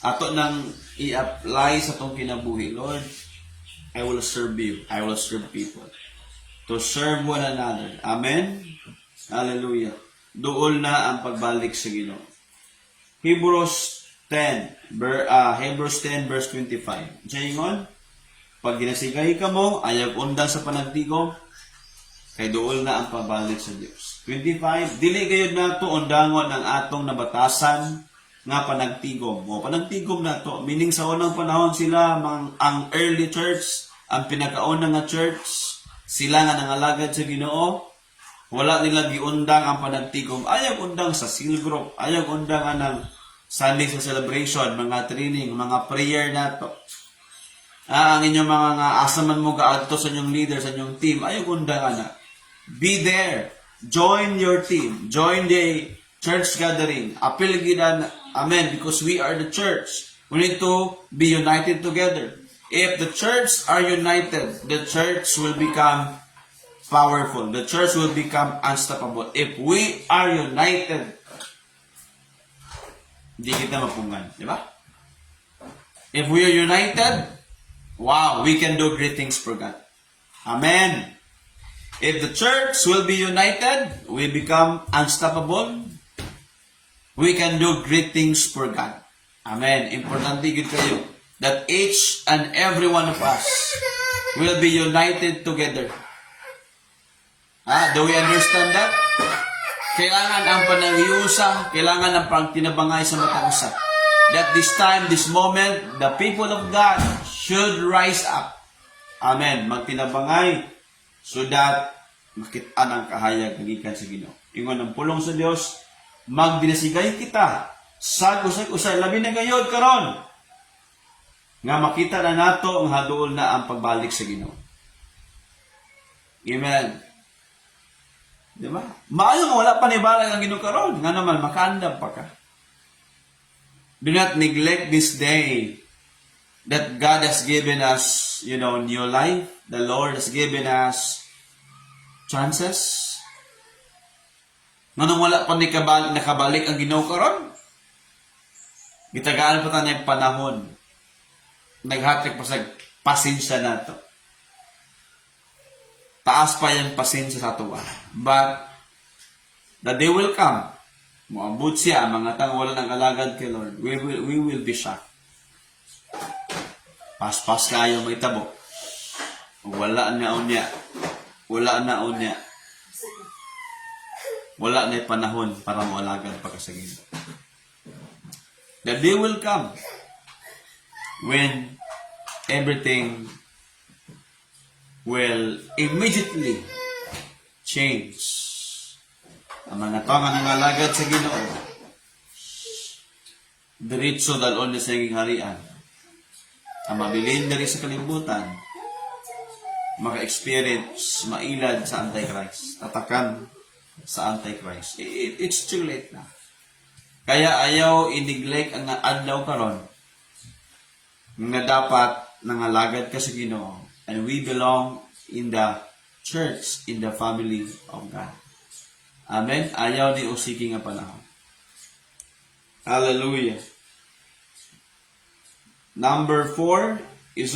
Ato nang i-apply sa tong kinabuhi, Lord, I will serve you. I will serve people. To serve one another. Amen? Hallelujah. Doon na ang pagbalik sa Ginoo. Hebrews Hebrews 10 verse 25. Jaingon, pag ginasigay ka mo, ayag undang sa panagtigom, kay dool na ang pabalik sa Dios. 25, dili gayud nato undangon ang atong nabatasan nga panagtigom. O panagtigom nato, meaning sa unang panahon sila ang early church, ang pinakauna nga church, sila nga nangalagad sa Ginoo, wala nila giundang ang panagtigom. Ayag undang sa seal group, ayag undang anang Sunday sa celebration, mga training, mga prayer nato. Ang inyong mga nga asaman mo gaadto sa inyong leader, sa inyong team, ayag undang ana. Be there. Join your team. Join the church gathering. Apil gidan, amen, because we are the church. We need to be united together. If the church are united, the church will become powerful. The church will become unstoppable. If we are united, hindi kita mapunggan. Di ba? If we are united, wow, we can do great things for God. Amen. If the church will be united, we become unstoppable. We can do great things for God. Amen. Importante gid kayo that each and every one of us will be united together. Do we understand that? Kailangan ang pananghiusa, kailangan ang pagtinabangay sa matang usa. That this time, this moment, the people of God should rise up. Amen. Magtinabangay so that makitaan ang kahayag nagikan sa Ginoo. Ingon ang pulong sa Dios, magdinasigay kita sa usay-usay labi na gayod karon nga makita na nato ang haduol na ang pagbalik sa Ginoo. Amen. Di ba? Maayo nga wala pa ni balag ang Ginoo karon, nga naman makaandam pa ka. Do not neglect this day that God has given us, new life. The Lord has given us chances. Nganong wala pa ni nakabalik ang Ginoo karon? Gitagaan pa tayo ng panahon. Naghatag pa sa pasensya nato. Taas pa yung pasensya sa tuwa. But the day will come. Moabot siya, mga tang wala ng alagad kay Lord. We will be shocked. Paspas kayo may tabo. Wala na unya. Wala na unya. Wala na panahon para moalagad pagkasagin. The day will come when everything will immediately change. Ang mga tao nga nangalagad sa Ginoo, diretso dalon na sa iyong harian. Ang mabilin na rin sa kalibutan, maka-experience, mailad sa Antichrist, tatakan sa Antichrist. It's too late na. Kaya ayaw i-neglect ang adlaw karon nga dapat nangalagad ka sa Ginoo. And we belong in the church, in the family of God. Amen? Ayaw ni usiki nga panahon. Hallelujah. Number 4 is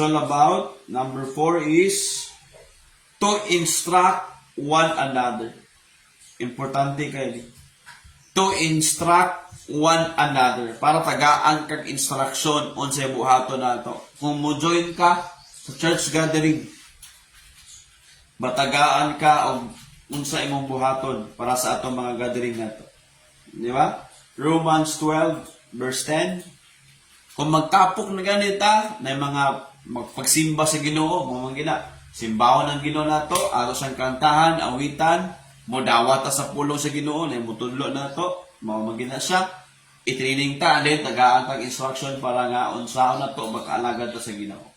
to instruct one another. Importante kayo din. To instruct one another. Para tagaan kag instruction unsay buhaton nato. Kung mo join ka sa church gathering, batagaan ka og unsa imong buhaton para sa atong mga gathering nato. Di ba? Romans 12 verse 10. Kung magtapok na ganita na mga magpagsimba sa Ginoo, mga gina, simbahon ang Ginoo nato, aros ang kantahan, awitan, modawat ta sa pulo sa Ginoo, na mutudlo nato, mao magina siya. I-training ta din tagaan kag instruction para nga unsaon nato makaalagad ta sa Ginoo.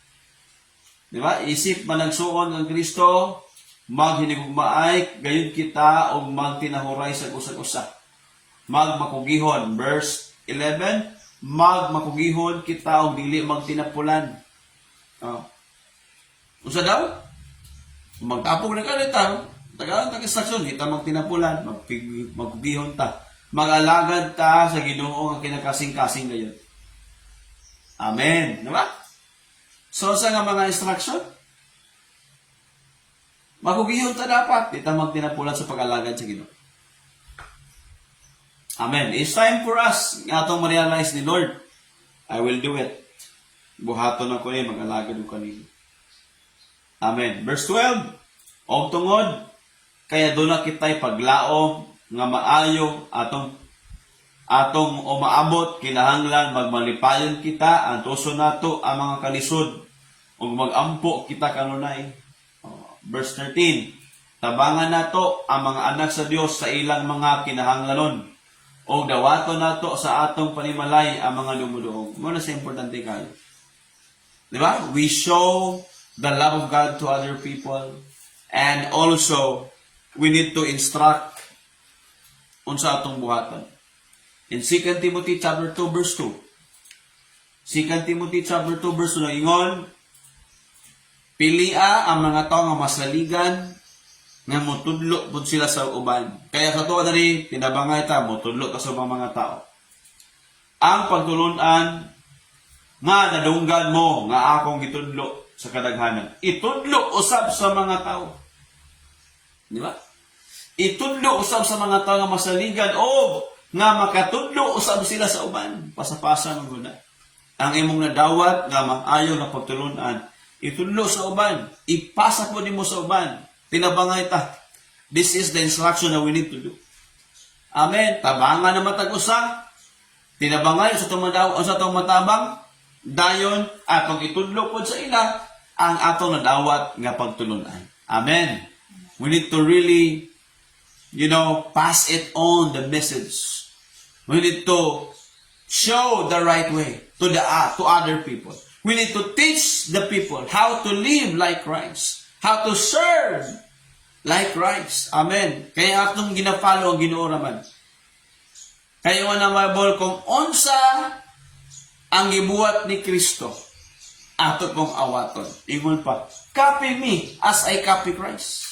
Di ba? Isip man nagsuon ang Kristo, maghinigugmaay, gayud kita, o magtinahuray sa usa-usa. Magmakugihon. Verse 11, magmakugihon kita, o dili magtinapulan. Usa daw? Magtapog na ka nita, tagaan kag instruction, kita magtinapulan, magkugihon ta. Mag-alagad ta sa Ginoo nga kinakasing-kasing gayon. Amen. Di ba? So, sa nga mga instruction? Magugihon ta dapat. Di ta magtinapulan sa pag-alagad sa Ginoo. Amen. It's time for us nga atong ma-realize ni Lord I will do it. Buhaton ako ni mag-alagad ko kanino. Amen. Verse 12. Og tungod, kaya doon na kita'y paglaom nga maayo atong umaabot kinahanglan magmalipayon kita ang tuso nato ang mga kalisod ug magampo kita kanunay. Verse 13. Tabangan nato ang mga anak sa Dios sa ilang mga kinahanglanon ug dawaton nato sa atong panimalay ang mga dumuduog. Mo na sa importante kayo. Di ba? We show the love of God to other people, and also we need to instruct unsa atong buhaton. In 2 Timothy chapter 2 verse 2. 2 Timothy chapter 2 verse 2 ingon, pilia ang mga tao nga masaligan nga motudlo pud sila sa uban. Kaya sa tuwa dali tinabangay ta motudlo ta sa mga tao. Ang pagtulunan nga nadunggan mo nga akong gitudlo sa kadaghanan. Itudlo usab sa mga tao. Di ba? Itudlo usab sa mga tao nga masaligan o nga makatudlo usab sila sa uban. Pasapasa ng guna. Ang imong nadawat nga maayo nga pagtulunan, itudlo sa uban. Ipasa po nimo sa uban. Tinabangay ta. This is the instruction that we need to do. Amen. Tabangan na matag-usa. Tinabangay sa itong matabang. Dayon, atong itudlo po sa ila ang atong nadawat nga pagtulunan. Amen. We need to really, pass it on the message. We need to show the right way to other people. We need to teach the people how to live like Christ, how to serve like Christ. Amen. Kaya atong ginapalo ang Ginoo raman. Kaya nga mabol kung unsa ang gibuhat ni Kristo, ato pong awaton. Ingon pa, copy me as I copy Christ.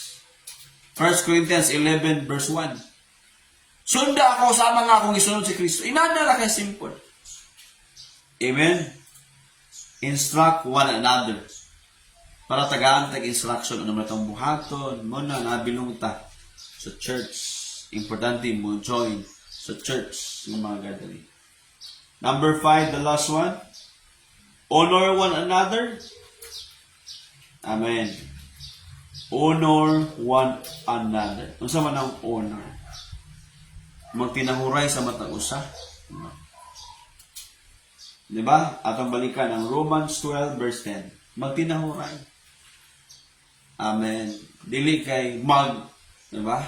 1 Corinthians 11 verse 1. Sunda ako sa mga akong isunod si Kristo. Inadala kay simple. Amen. Instruct one another. Para tagaan tag-instruction ano man itong buhaton, mo na nabilong ta sa church. Importante mo join sa church ng mga gathering. Number 5, the last one. Honor one another. Amen. Honor one another. Unsa man ang honor? Magtinahuray sa matag usa. Diba? Atong balikan ang Romans 12 verse 10. Magtinahuray. Amen. Dili kay diba?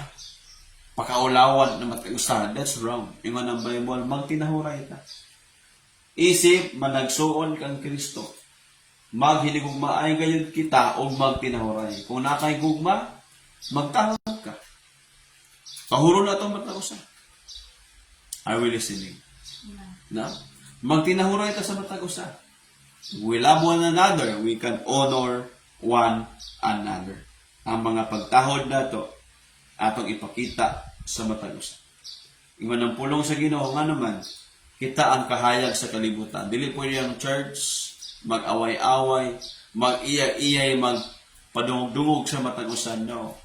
Pakaulawan na matag usa. That's wrong. Ingon ang Bible, magtinahuray ta. Isip, managsuon kang Kristo. Maghiligugma ay gayud kita o magtinahuray. Kung nakay gugma, magtahod ka. Pahuro na itong matag-usa. Are we listening? No? Magtinahuray ta sa matag-usa. We love one another. We can honor one another. Ang mga pagtahod na ito, atong ipakita sa matag-usa. Ingon ang pulong sa Ginoo nga naman, kita ang kahayag sa kalibutan. Dili po yung church, mag-away-away, mag-iya-iyay, magpadungog-dungog sa matag-usan. No.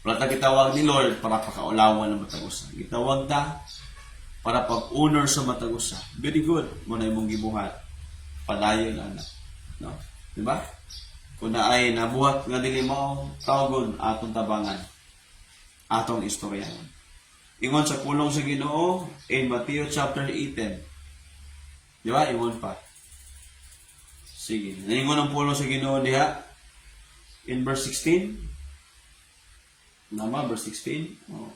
Wala ta kitawag ni Lord para pakaulawan ng matag-usan. Gitawag ta para pag-honor sa matag-usan. Very good. Muna imong gibuhat. Padayon anak. No? Diba? Kung na ay nabuhat nga dili mo, tawagon atong tabangan. Atong istoryahan. Ingon sa pulong sa Ginoo in Matthew chapter 18. Di ba? Ingon pa. Sige. Ingon ang pulong sa Ginoo diha in verse 16. Nama, verse 16? Oh.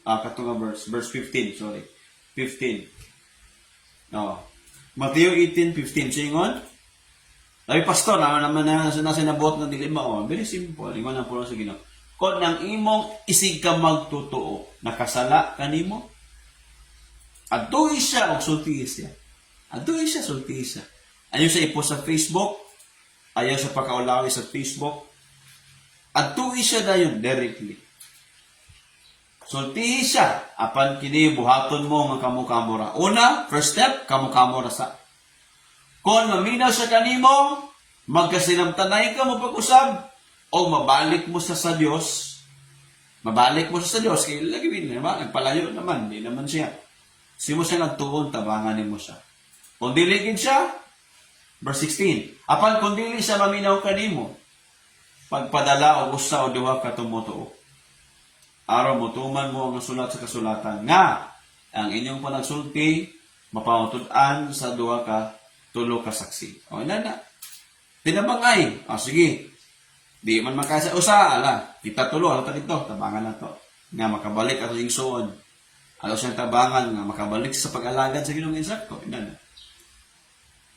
Katunga verse 15, sorry. 15. No. Matthew 18:15. Ingon? Ay, pastor, naman na sinabuot ng dilima. Oh. Very simple. Ingon ang pulong sa Ginoo. Kung nang imong isig ka magtotoo, nakasala kanimo, aduy siya o sulti siya. Aduy siya, sulti siya. Ayaw sa ipo sa Facebook, ayaw sa pakaulawi sa Facebook, aduy siya dayon directly. Sulti siya, apan kini buhaton mo nga kamu-kamura. Una, first step, kamu-kamura sa. Kung maminaw siya kanimo, magkasinamtanay ka mo pag-usab, o mabalik mo sa Diyos, kaya lagi din naman, nagpalayo naman, di naman siya. Simo siya nagtuon, tabanganin mo siya. Kung dili gid siya, verse 16. Apan kung dili siya maminaw kanimo, pagpadala og usa o duha ka tumutuo. Aron motuman mo ang sulat sa kasulatan nga ang inyong panagsulti mapautud-an sa duha ka tulo ka saksi. O ina na. Tinabangay. O sige. Di man makasa usa ala. Kita tulo ato dito, tabangan na to. Nga makabalik ato yung suon. Ato siyang tabangan nga makabalik sa pag-alagad sa Ginoong insakto. Ina na.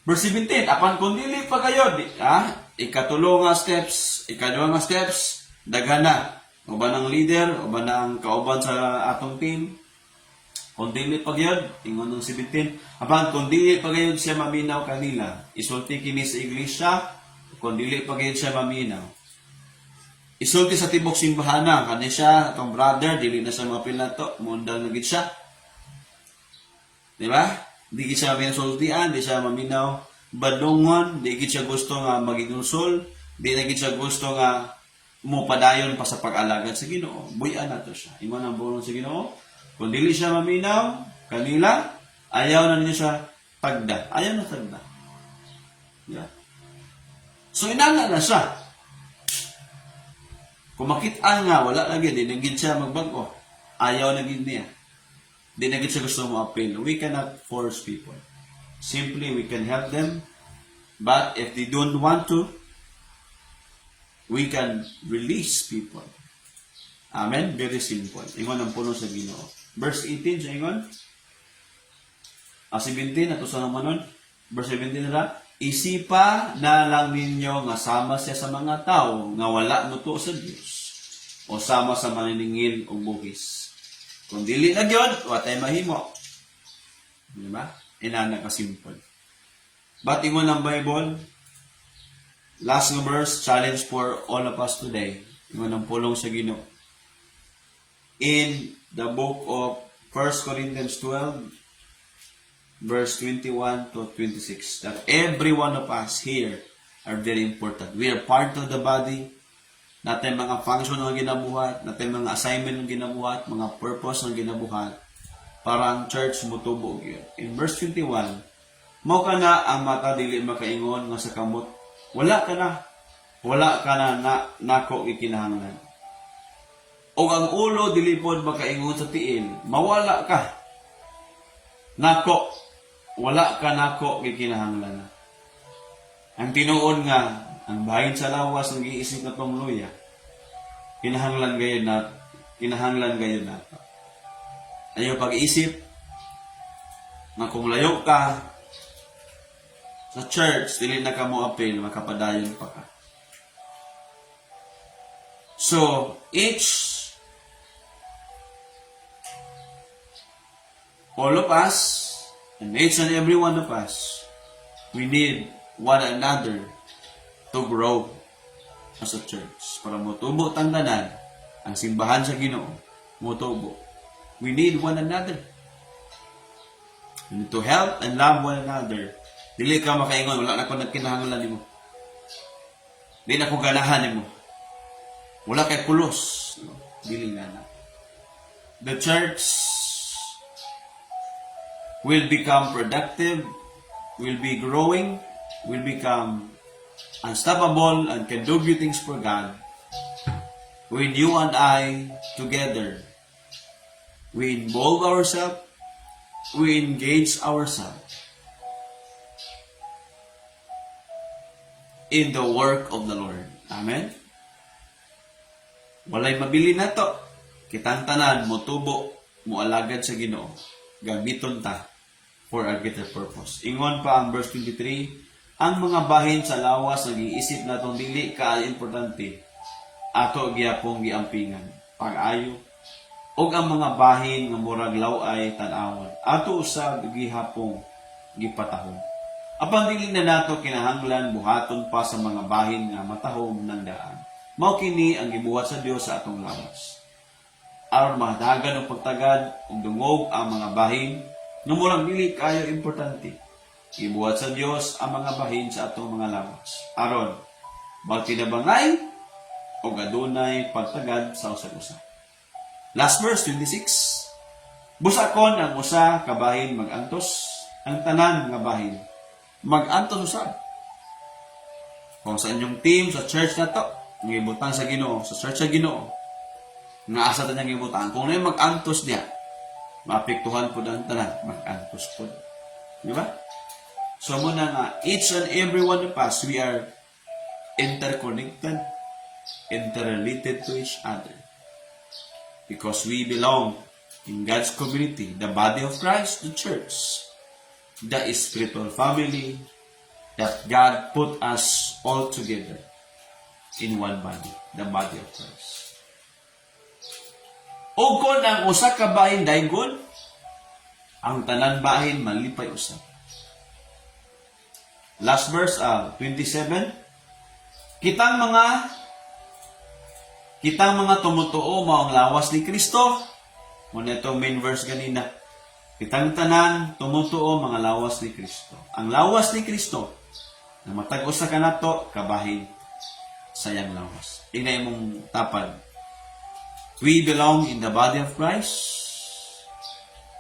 Verse 17, apan kung dili pa kayo, ikatulo nga steps, ikaduha nga steps, dagana. Uban ang leader, uban ang kauban sa atong team. Kung dili pa gyud, ingon ng 17, apan kung dili pa gyud siya maminaw kanila, isulti kini sa iglesia, kung dili pa gyud siya maminaw. Isulti sa tibok simbahana, kani siya, atong brother, dili na siya mapil na to, mundal na gid siya. Di ba? Di gid siya minasultian, di siya maminaw badungon, di gid siya gusto nga magigulsol, di na gid siya gusto nga mupadayon pa sa pag-alagad sa Ginoo. Buyan nato siya. Ingon ang bulong sa Ginoo. Kung dili siya maminaw kanila, ayaw na niya siya tagda. Ayaw na tagda. Yeah. So inana na siya. Kung makitaan nga wala lagi, di na gid siya magbago. Ayaw na gid niya. Di na gid siya gusto mo appeal. We cannot force people. Simply, we can help them. But if they don't want to, we can release people. Amen? Very simple. Ingon ang puno sa Ginoo. Verse 18, siya ingon. 17, ato sa naman nun. Verse 17 na isipa na lang ninyo nga sama siya sa mga tao nga wala mo to sa Diyos o sama sa maniningil o buhis. Kung dili na yun, watay mahimo. Diba? Inana ka simple. But ingon ang Bible, last nga verse, challenge for all of us today. Ingon ang pulong sa Ginoo. In the book of 1 Corinthians 12, verse 21 to 26, that every one of us here are very important. We are part of the body. Natin mga function ng ginabuhat, natin mga assignment ng ginabuhat, mga purpose ng ginabuhat, para ang church mutubog yun. In verse 21, mao ka na ang mata dili makaingon nga sa kamot, wala ka na nako ikinahanglan. O ang ulo dili pod makaingon sa tiil, mawala ka. Nako, wala ka nako ikinahanglan. Ang tinuon nga ang bahin sa lawas ng giisip na tong luya, kinahanglan gayon na. Ayaw pag-iisip nga kung layo ka sa church, dili na ka mo apil, makapadayon pa ka. So, all of us, and each and every one of us, we need one another to grow as a church. Para motubo tangdanan, ang simbahan sa Ginoo, motubo. We need one another. We need to help and love one another. Dili ka makaingon, wala na ko nagkinahanglan nimo. Dili na ko ganahan nimo. Wala kay kulos. Dili na. The church will become productive, will be growing, will become unstoppable, and can do good things for God. When you and I together, we involve ourselves, we engage ourselves in the work of the Lord. Amen? Walay mabili na to. Kitang tanan, motubo, moalagad sa Ginoo. Gamiton ta for a greater purpose. Ingon pa ang verse 23, ang mga bahin sa lawas nag-iisip na itong dili ka-importante, ato gyapong giampingan, pag-ayo, o ang mga bahin nga murag laway tan-awon, ato usab gihapong gipatahom. Apan dili na nato kinahanglan buhaton pa sa mga bahin nga matahom ng daan. Mao kini ang gibuhat sa Dios sa atong lawas. Aron mahatagan og pagtagad ug dungog ang mga bahin nga murag dili kayo importante. Gibuhat sa Dios ang mga bahin sa atong mga lawas. Aron magtinabangay ug adunay pagtagad sa usa-usa. Last verse 26. Busakon ang usa ka bahin magantos ang tanan nga bahin mag-antos usab. Kung sa inyong team sa church na to, ngibutang sa Ginoo, sa church sa Ginoo, nga asa ta niyang ngibutang, kung na mag-antos diya, maapektuhan po ang tanan, mag-antos po. Di ba? So muna nga, each and every one of us, we are interconnected, interrelated to each other. Because we belong in God's community, the body of Christ, the church, the spiritual family, that God put us all together in one body, the body of Christ. O kung ang usa ka bahin daygon, ang tanan bahin malipay usab. Last verse, 27. Kitang mga tumutuo mao ang lawas ni Kristo. Muna itong main verse ganina. Kitang tanan tumutuo mga lawas ni Kristo. Ang lawas ni Kristo na matag usa ka nato kabahin sayang lawas. Ina imong tapad. We belong in the body of Christ,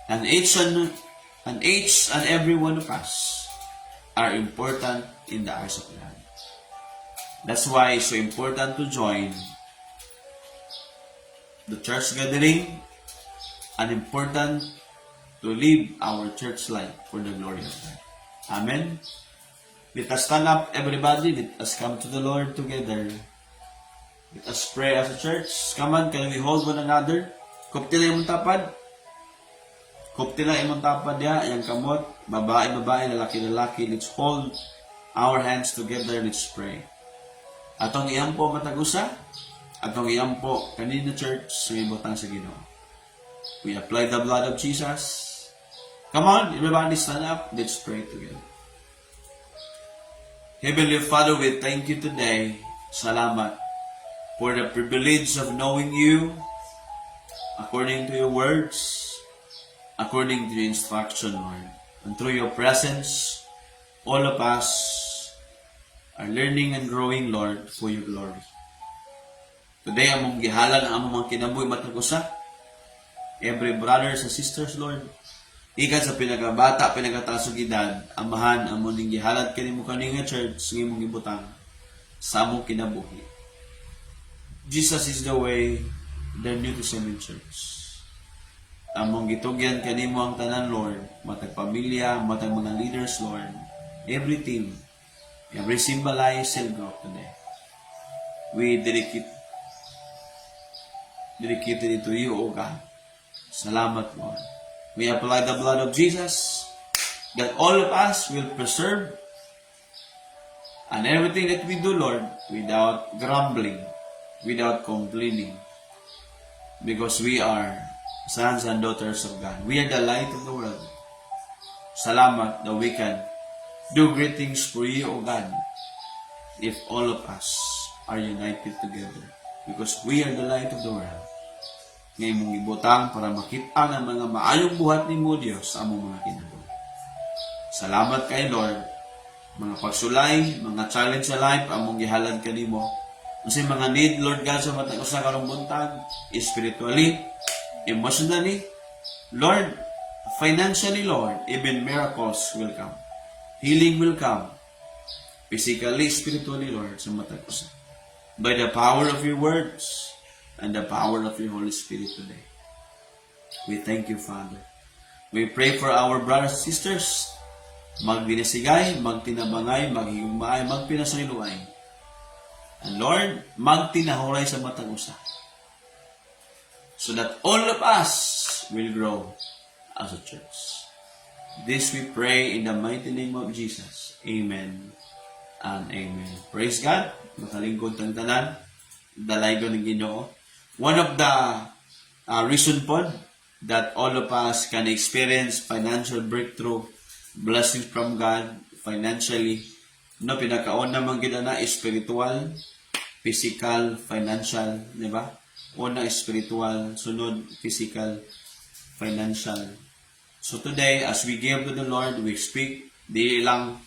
and each and every one of us are important in the eyes of God. That's why it's so important to join the church gathering, and important to live our church life for the glory of God. Amen. Let us stand up, everybody. Let us come to the Lord together. Let us pray as a church. Come on, can we hold one another? Kuptila imong tapad. Kuptila imong tapad ya, yang kamot. Babae, lalaki. Let's hold our hands together. Let's pray. Atong iyang po matagusa. Atong iyang po kanina church sa ibutang sa Ginoo. We apply the blood of Jesus. Come on, everybody stand up. Let's pray together. Heavenly Father, we thank you today. Salamat for the privilege of knowing you according to your words, according to your instruction, Lord. And through your presence, all of us are learning and growing, Lord, for your glory. Today, among gihalan ang among mga kinabuhi matagusa. Every brothers and sisters, Lord, ikan sa pinagabata, pinagatasog edad, amahan, among ning gihalat kanimo kaninga church, ngimong ibutang, sa among kinabuhi. Jesus is the way, the New Testament church. Among gitugyan kanimo ang tanan, Lord, matag pamilya, matag mga leaders, Lord, every team, every symbolize cell group today. We dedicated it to you, O God. Salamat, Lord. We apply the blood of Jesus that all of us will preserve, and everything that we do, Lord, without grumbling, without complaining, because we are sons and daughters of God. We are the light of the world. Salamat that we can do great things for you, O God, if all of us are united together, because we are the light of the world. Ngayon mong ibutang para makita ng mga maayong buhat ni mo, Diyos, sa among mga kinabuhi. Salamat kay Lord. Mga pagsulay, mga challenge sa life, among gihalad ka ni mo. Kasi mga need, Lord God, sa matag usa karong buntag, spiritually, emotionally, Lord, financially, Lord, even miracles will come. Healing will come. Physically, spiritually, Lord, sa matag usa. By the power of your words, and the power of your Holy Spirit today. We thank you, Father. We pray for our brothers and sisters, magdinasigay, magtinabangay, maghigugmaay, magpinasayluay. And Lord, magtinahuray sa matag usa. So that all of us will grow as a church. This we pray in the mighty name of Jesus. Amen and amen. Praise God. Makalingkod tang tanan. Dalaygon ng Ginoo. One of the reason po that all of us can experience financial breakthrough, blessings from God, financially, no, pinakaon naman gina na spiritual, physical, financial, di ba? Una spiritual, sunod physical, financial. So today, as we give to the Lord, we speak, di lang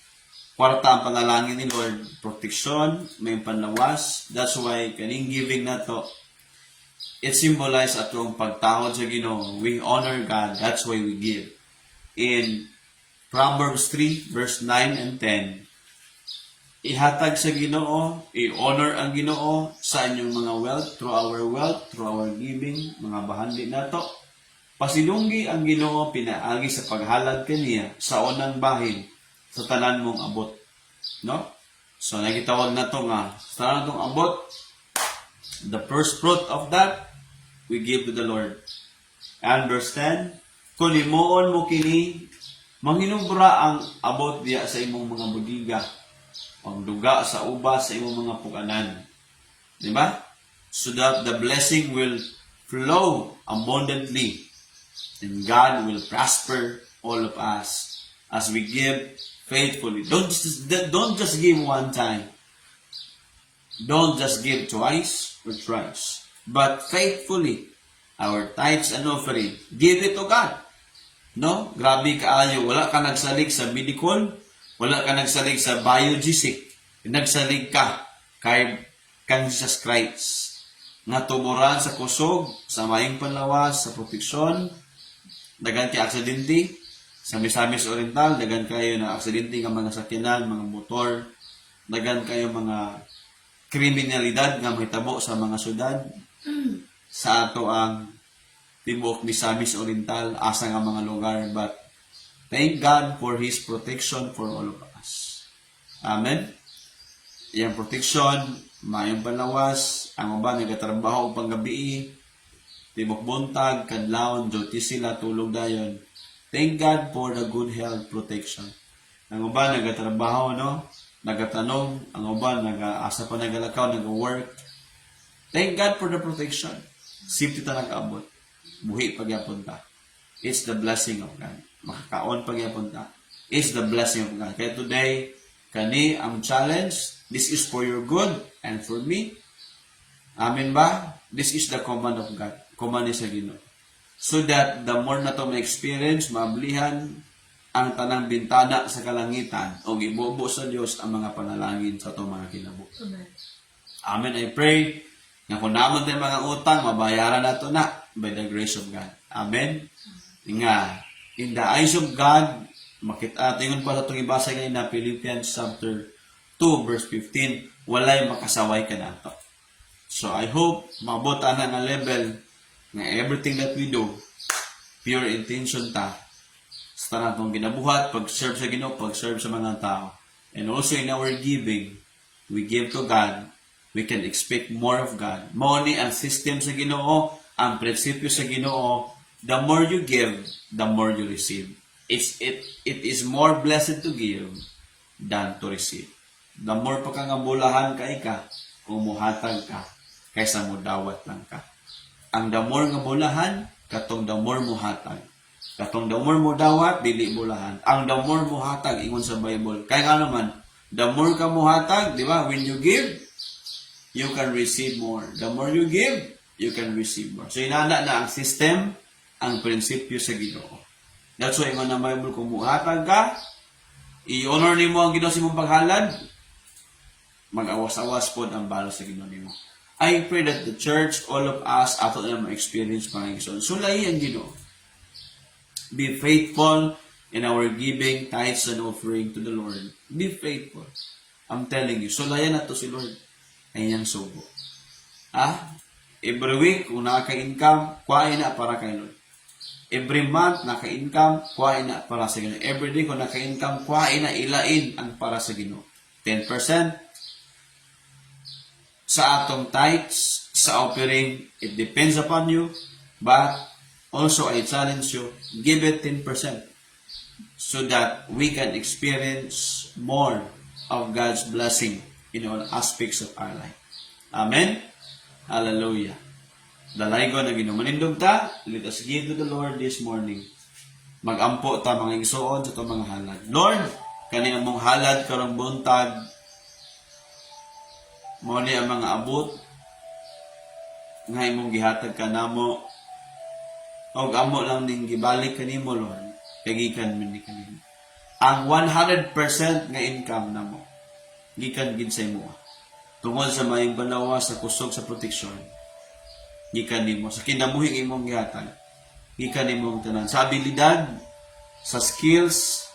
kwarta ang panalangin ni Lord, protection, may panlawas. That's why kaning giving na to, it symbolizes atong pagtahod sa Ginoo. We honor God. That's why we give. In Proverbs 3 verse 9 and 10. Ihatag sa Ginoo, i-honor ang Ginoo sa inyong mga wealth, through our giving, mga bahandi nato. Pasidunggi ang Ginoo pinaagi sa paghalad kaniya sa unang bahin sa tanan mong abot. No? So nagitawag na to nga sa tanan tong abot, the first fruit of that we give to the Lord. And verse 10, kung himuon mo kini, manghinubra ang abot diya sa imong mga budiga, ang duga sa ubas sa imong mga puganan. Diba? So that the blessing will flow abundantly and God will prosper all of us as we give faithfully. Don't just give one time. Don't just give twice or thrice. But faithfully, our tithes and offering, give it to God. No? Grabe kaayo. Wala ka nagsalig sa Bidicol. Wala ka nagsalig sa Biogisic. Nagsalig ka kay Jesus Christ. Nga tumuran sa kusog, sa mayong panlawas, sa proteksyon, dagan kay aksidente, sa Misamis Oriental, dagan kayo na aksidente ng mga sakyanan, mga motor, dagan kayo mga kriminalidad nga mahitabo sa mga syudad, sa ato ang Tibuok Misamis Oriental, asa nga mga lugar, but thank God for His protection for all of us. Amen? Iyang protection, mayong panlawas, ang uban nagatrabaho upang gabi, tibok buntag, kadlawon, duty sila, tulog dayon. Thank God for the good health protection. Ang uban nagatrabaho, no? Nagatanong, ang uban nag-asa pa nagalakaw, nag-work. Thank God for the protection. Safety ta nag-abot. Buhi pagyapon ta. It's the blessing of God. Makakaon pagyapon ta. It's the blessing of God. Kaya today, kani ang challenge, this is for your good and for me. Amen ba? This is the command of God. Command ni sa Ginoo. So that the more na to ma-experience, maablihan ang tanang bintana sa kalangitan o gibubo sa Dios ang mga panalangin sa itong mga kinabuhi. Amen. Amen. I pray na kung naman din mga utang, mabayaran na ito na by the grace of God. Amen. Nga, in the eyes of God, makita, tingon pa sa itong ibasa ngayon na Philippians chapter 2 verse 15, walay makasaway ka na ito. So I hope mabuta na nga level nga everything that we do, pure intention ta, sa tanang itong ginabuhat, pag-serve sa Ginoo, pag-serve sa mga tao. And also in our giving, we give to God, we can expect more of God. Money ang system sa Ginoo, ang prinsipyo sa Ginoo, the more you give, the more you receive. It is more blessed to give than to receive. The more pa ka nga bulahan ka ika, kung muhatag ka, kaysa mo dawat lang ka. Ang the more nga bulahan, katong the more muhatag. Katong the more mo dawat, dili bulahan. Ang the more muhatag, ingon sa Bible. Kaya nga naman, the more ka muhatag, di ba? When you give, you can receive more. The more you give, you can receive more. So, inana na ang system, ang prinsipyo sa Ginoo. That's why, ingon ng Bible, kung muhatag ka, i-honor ni mo ang Ginoo sa imong paghalad, mag-awas-awas po ang balo sa Ginoo nimo. I pray that the church, all of us, ato na ma-experience Panginoon. Sulay ang Ginoo. Be faithful in our giving, tithes, and offering to the Lord. Be faithful. I'm telling you, sulayan na to si Lord. Ay niyang subo. Every week, kung nakaka-income, kuhain na para kay Lord. Every month, naka-income, kuhain na para sa Ginoo. Every day, kung naka-income, kuhain na, ilain ang para sa Ginoo. 10%. Sa atong tithes, sa offering, it depends upon you, but also I challenge you, give it 10% so that we can experience more of God's blessing in all aspects of our life. Amen? Hallelujah. Dalaygo na ginumanindog ta, let us give to the Lord this morning. Magampo ta mga igsuon sa itong mga halad. Lord, kani among halad karong buntag, mo ni ang mga abot nga imong gihatag kanamo og amo lang ning gibalik kanimo Lord kay gikan man ni kanimo ang 100% nga income namo gikan gid sa imo tungod sa mayong banawa sa kusog sa proteksyon gikan nimo sa kinabuhing imong gihatag gikan nimong tanan sa abilidad sa skills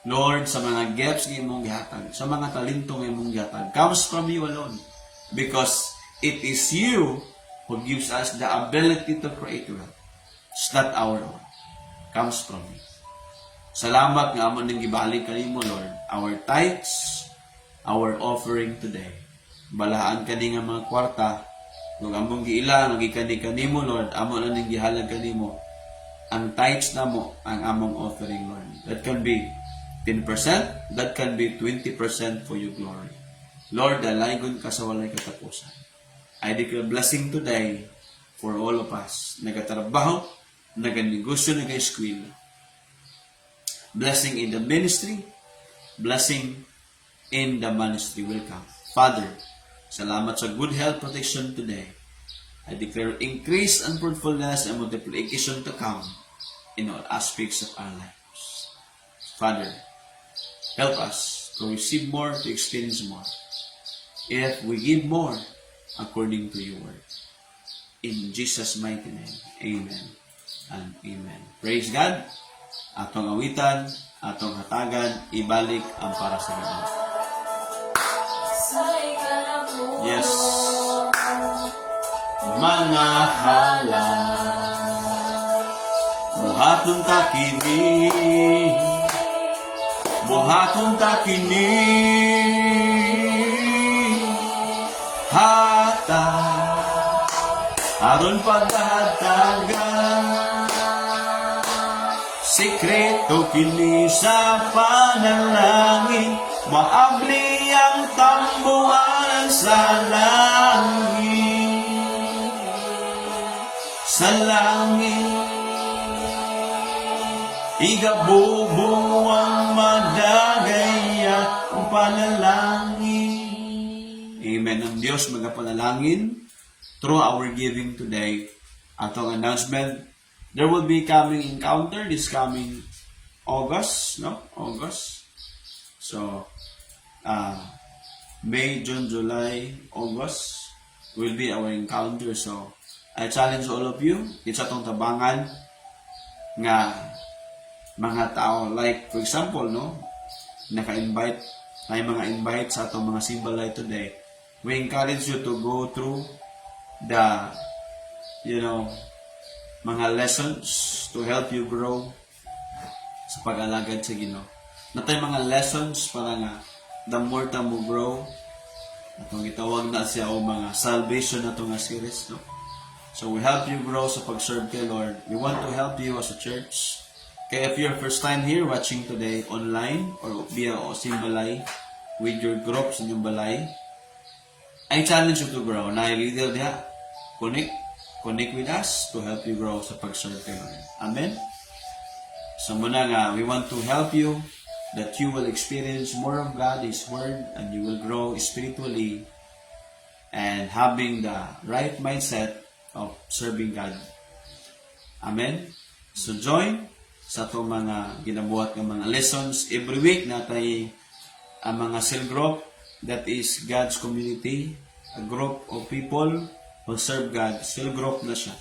Lord, sa mga gifts ng imong gihatag, sa mga talento ng imong gihatag, comes from you alone. Because it is you who gives us the ability to create wealth. It's not our own. Comes from you. Salamat nga amon ning gibalik kanimo, Lord. Our tithes, our offering today. Balahaan kani nga mga kwarta, kung among giila, nagikani kanimo, Lord, amon na ning gihalag kanimo. Ang tithes na mo, ang among offering, Lord. That can be 10%, that can be 20% for your glory. Lord, dalaygon ka sa walay katapusan. I declare blessing today for all of us. Nagatrabaho, naganegosyo, nag-eskwela. Blessing in the ministry, blessing in the ministry will come. Father, salamat sa good health protection today. I declare increase and fruitfulness and multiplication to come in all aspects of our lives. Father, help us to receive more, to experience more. If we give more according to your word. In Jesus' mighty name, amen and amen. Praise God. Atong awitan, atong hatagan, ibalik ang para sa gabi. Yes. Mga halal, buhaton ta kini, buhaton ta kini, hata, aron pagkahatagan. Sekreto kini sa panalangin, maabli ang tambuhan sa langit. Sa langit, igabubo ang madagaya ang panalangin. Amen. Ang Diyos magapanalangin through our giving today. Atong announcement, there will be coming encounter this coming August, no? August. So, May, June, July, August will be our encounter. So, I challenge all of you, it's atong tabangan nga mga tao, like, for example, no? Naka-invite, may mga invite sa atong mga symbol light today. We encourage you to go through the, mga lessons to help you grow sa pag-alagad sa Ginoo. Natay mga lessons para nga the more ta mo grow, atong gitawag na siya o mga salvation na itong series, no? So we help you grow sa pag-serve kay Lord. We want to help you as a church. Kaya if you're first time here watching today online or via Simbalay with your group sa inyong balay, I challenge you to grow. Na leader diha, connect with us to help you grow sa pag-serve kay Lord. Amen? So muna nga, we want to help you that you will experience more of God, His Word, and you will grow spiritually and having the right mindset of serving God. Amen? So join sa itong mga ginabuhat ng mga lessons. Every week natay ang mga cell group, that is God's community, a group of people who serve God. Cell group na siya.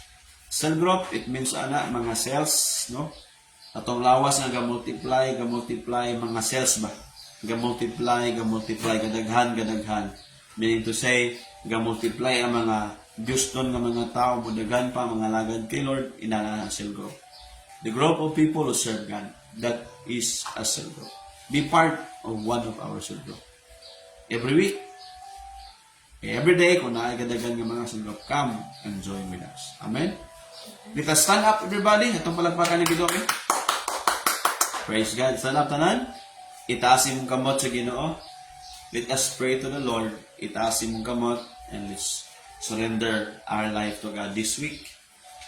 Cell group, it means mga cells, no? Atong lawas nga ga-multiply, mga cells ba? Ga-multiply, gadaghan. Meaning to say, ga-multiply ang mga Diyos nun nga mga tao, budaghan pa, mga lagad kay Lord, inala ang cell group. The group of people who serve God, that is a cell group. Be part of one of our cell group. Every week, every day, kung naagadagan ng mga cell group, come and join with us. Amen? Let us stand up, everybody. Itong palagpakan ng Ginoo. Praise God. Stand up, tanan. Itaas imong kamot sa Ginoo. Let us pray to the Lord. Itaas imong kamot and let's surrender our life to God this week.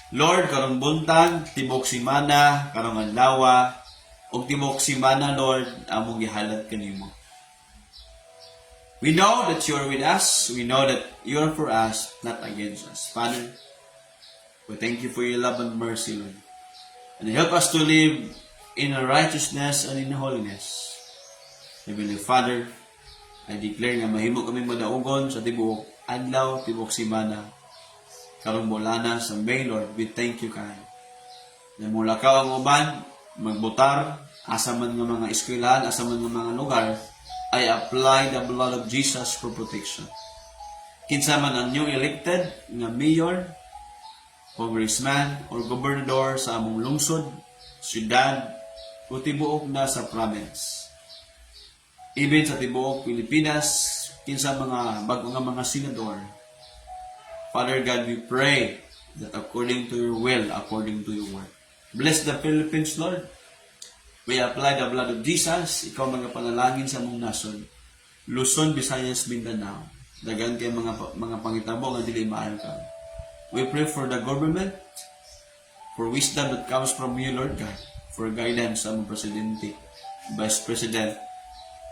Lord, karong buntag, tibok simana, karong adlaw, ug tibok simana, Lord, among gihalad kanimo. We know that you are with us. We know that you are for us, not against us. Father, we thank you for your love and mercy, Lord. And help us to live in righteousness and in holiness. Heavenly Father, I declare nga mahimo kami madaugon sa tibok adlaw, tibok simana, karong bolana sa May, Lord. We thank you, kay. Na mula ka ang uban, magbutar, asa man nga mga eskwelahan, asa man nga mga lugar, I apply the blood of Jesus for protection. Kinsa man ang new elected nga mayor, congressman, or gobernador sa among lungsod, syudad, o tibuok na sa province. Even sa tibuok Pilipinas, kinsa mga bago nga mga senador, Father God, we pray that according to your will, according to your word. Bless the Philippines, Lord. We apply the blood of Jesus. Ikaw mga panalangin sa mong nasod. Luzon, Visayas, Mindanao. Dagan kay mga pangitabo nga dili maayo ka. We pray for the government, for wisdom that comes from you, Lord God, for guidance sa among presidente, vice president,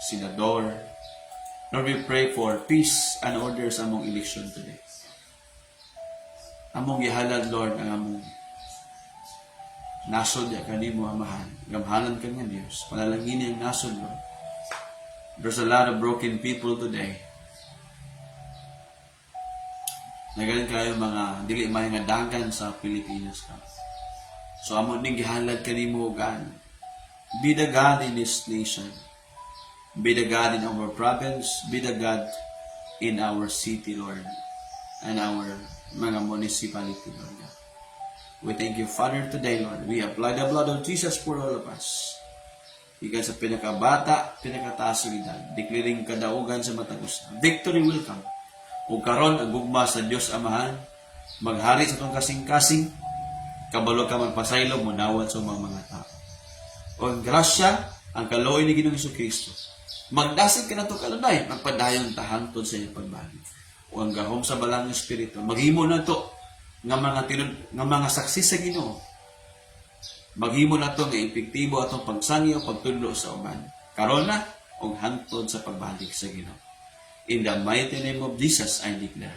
senador. Lord, we pray for peace and order sa among election today. Among gihalad, Lord, ang among nasod ya kanimo amahan. Gamhanan ka nga Diyos. Panalangin ang nasod, Lord. There's a lot of broken people today. Nagaling kayo mga dili may nga dagan sa Pilipinas ka. So among ning gihalad kanimo gan. Be the God in this nation. Be the God in our province. Be the God in our city, Lord. And our mga municipality, Lord God. We thank you, Father, today, Lord. We apply the blood of Jesus for all of us. Ikan sa pinakabata, pinakataas ng edad, declaring kadaugan sa matagos. Victory will come. O karon ang gugma sa Diyos Amahan, maghari sa itong kasing-kasing, kabalo ka magpasaylo, munawat sa mga tao. O ang grasya, ang kaloy ni Ginoong Jesucristo. Magdasig ka na ito kalunay, magpadayon tahantod sa iyong pagbalik. O ang gahom sa balang espiritu, maghimo na ito nga mga saksi sa Ginoo. Maghimo na ito nga epektibo atong pagsangi o pagtudlo sa uban. Karon na og hantod sa pagbalik sa Ginoo. In the mighty name of Jesus, I declare.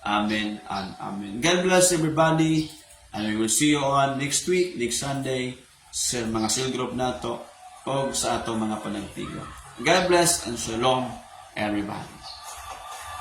Amen and amen. God bless everybody. And we will see you on next week, next Sunday, sa mga cell group nato o sa atong mga panagtigo. God bless and shalom everybody.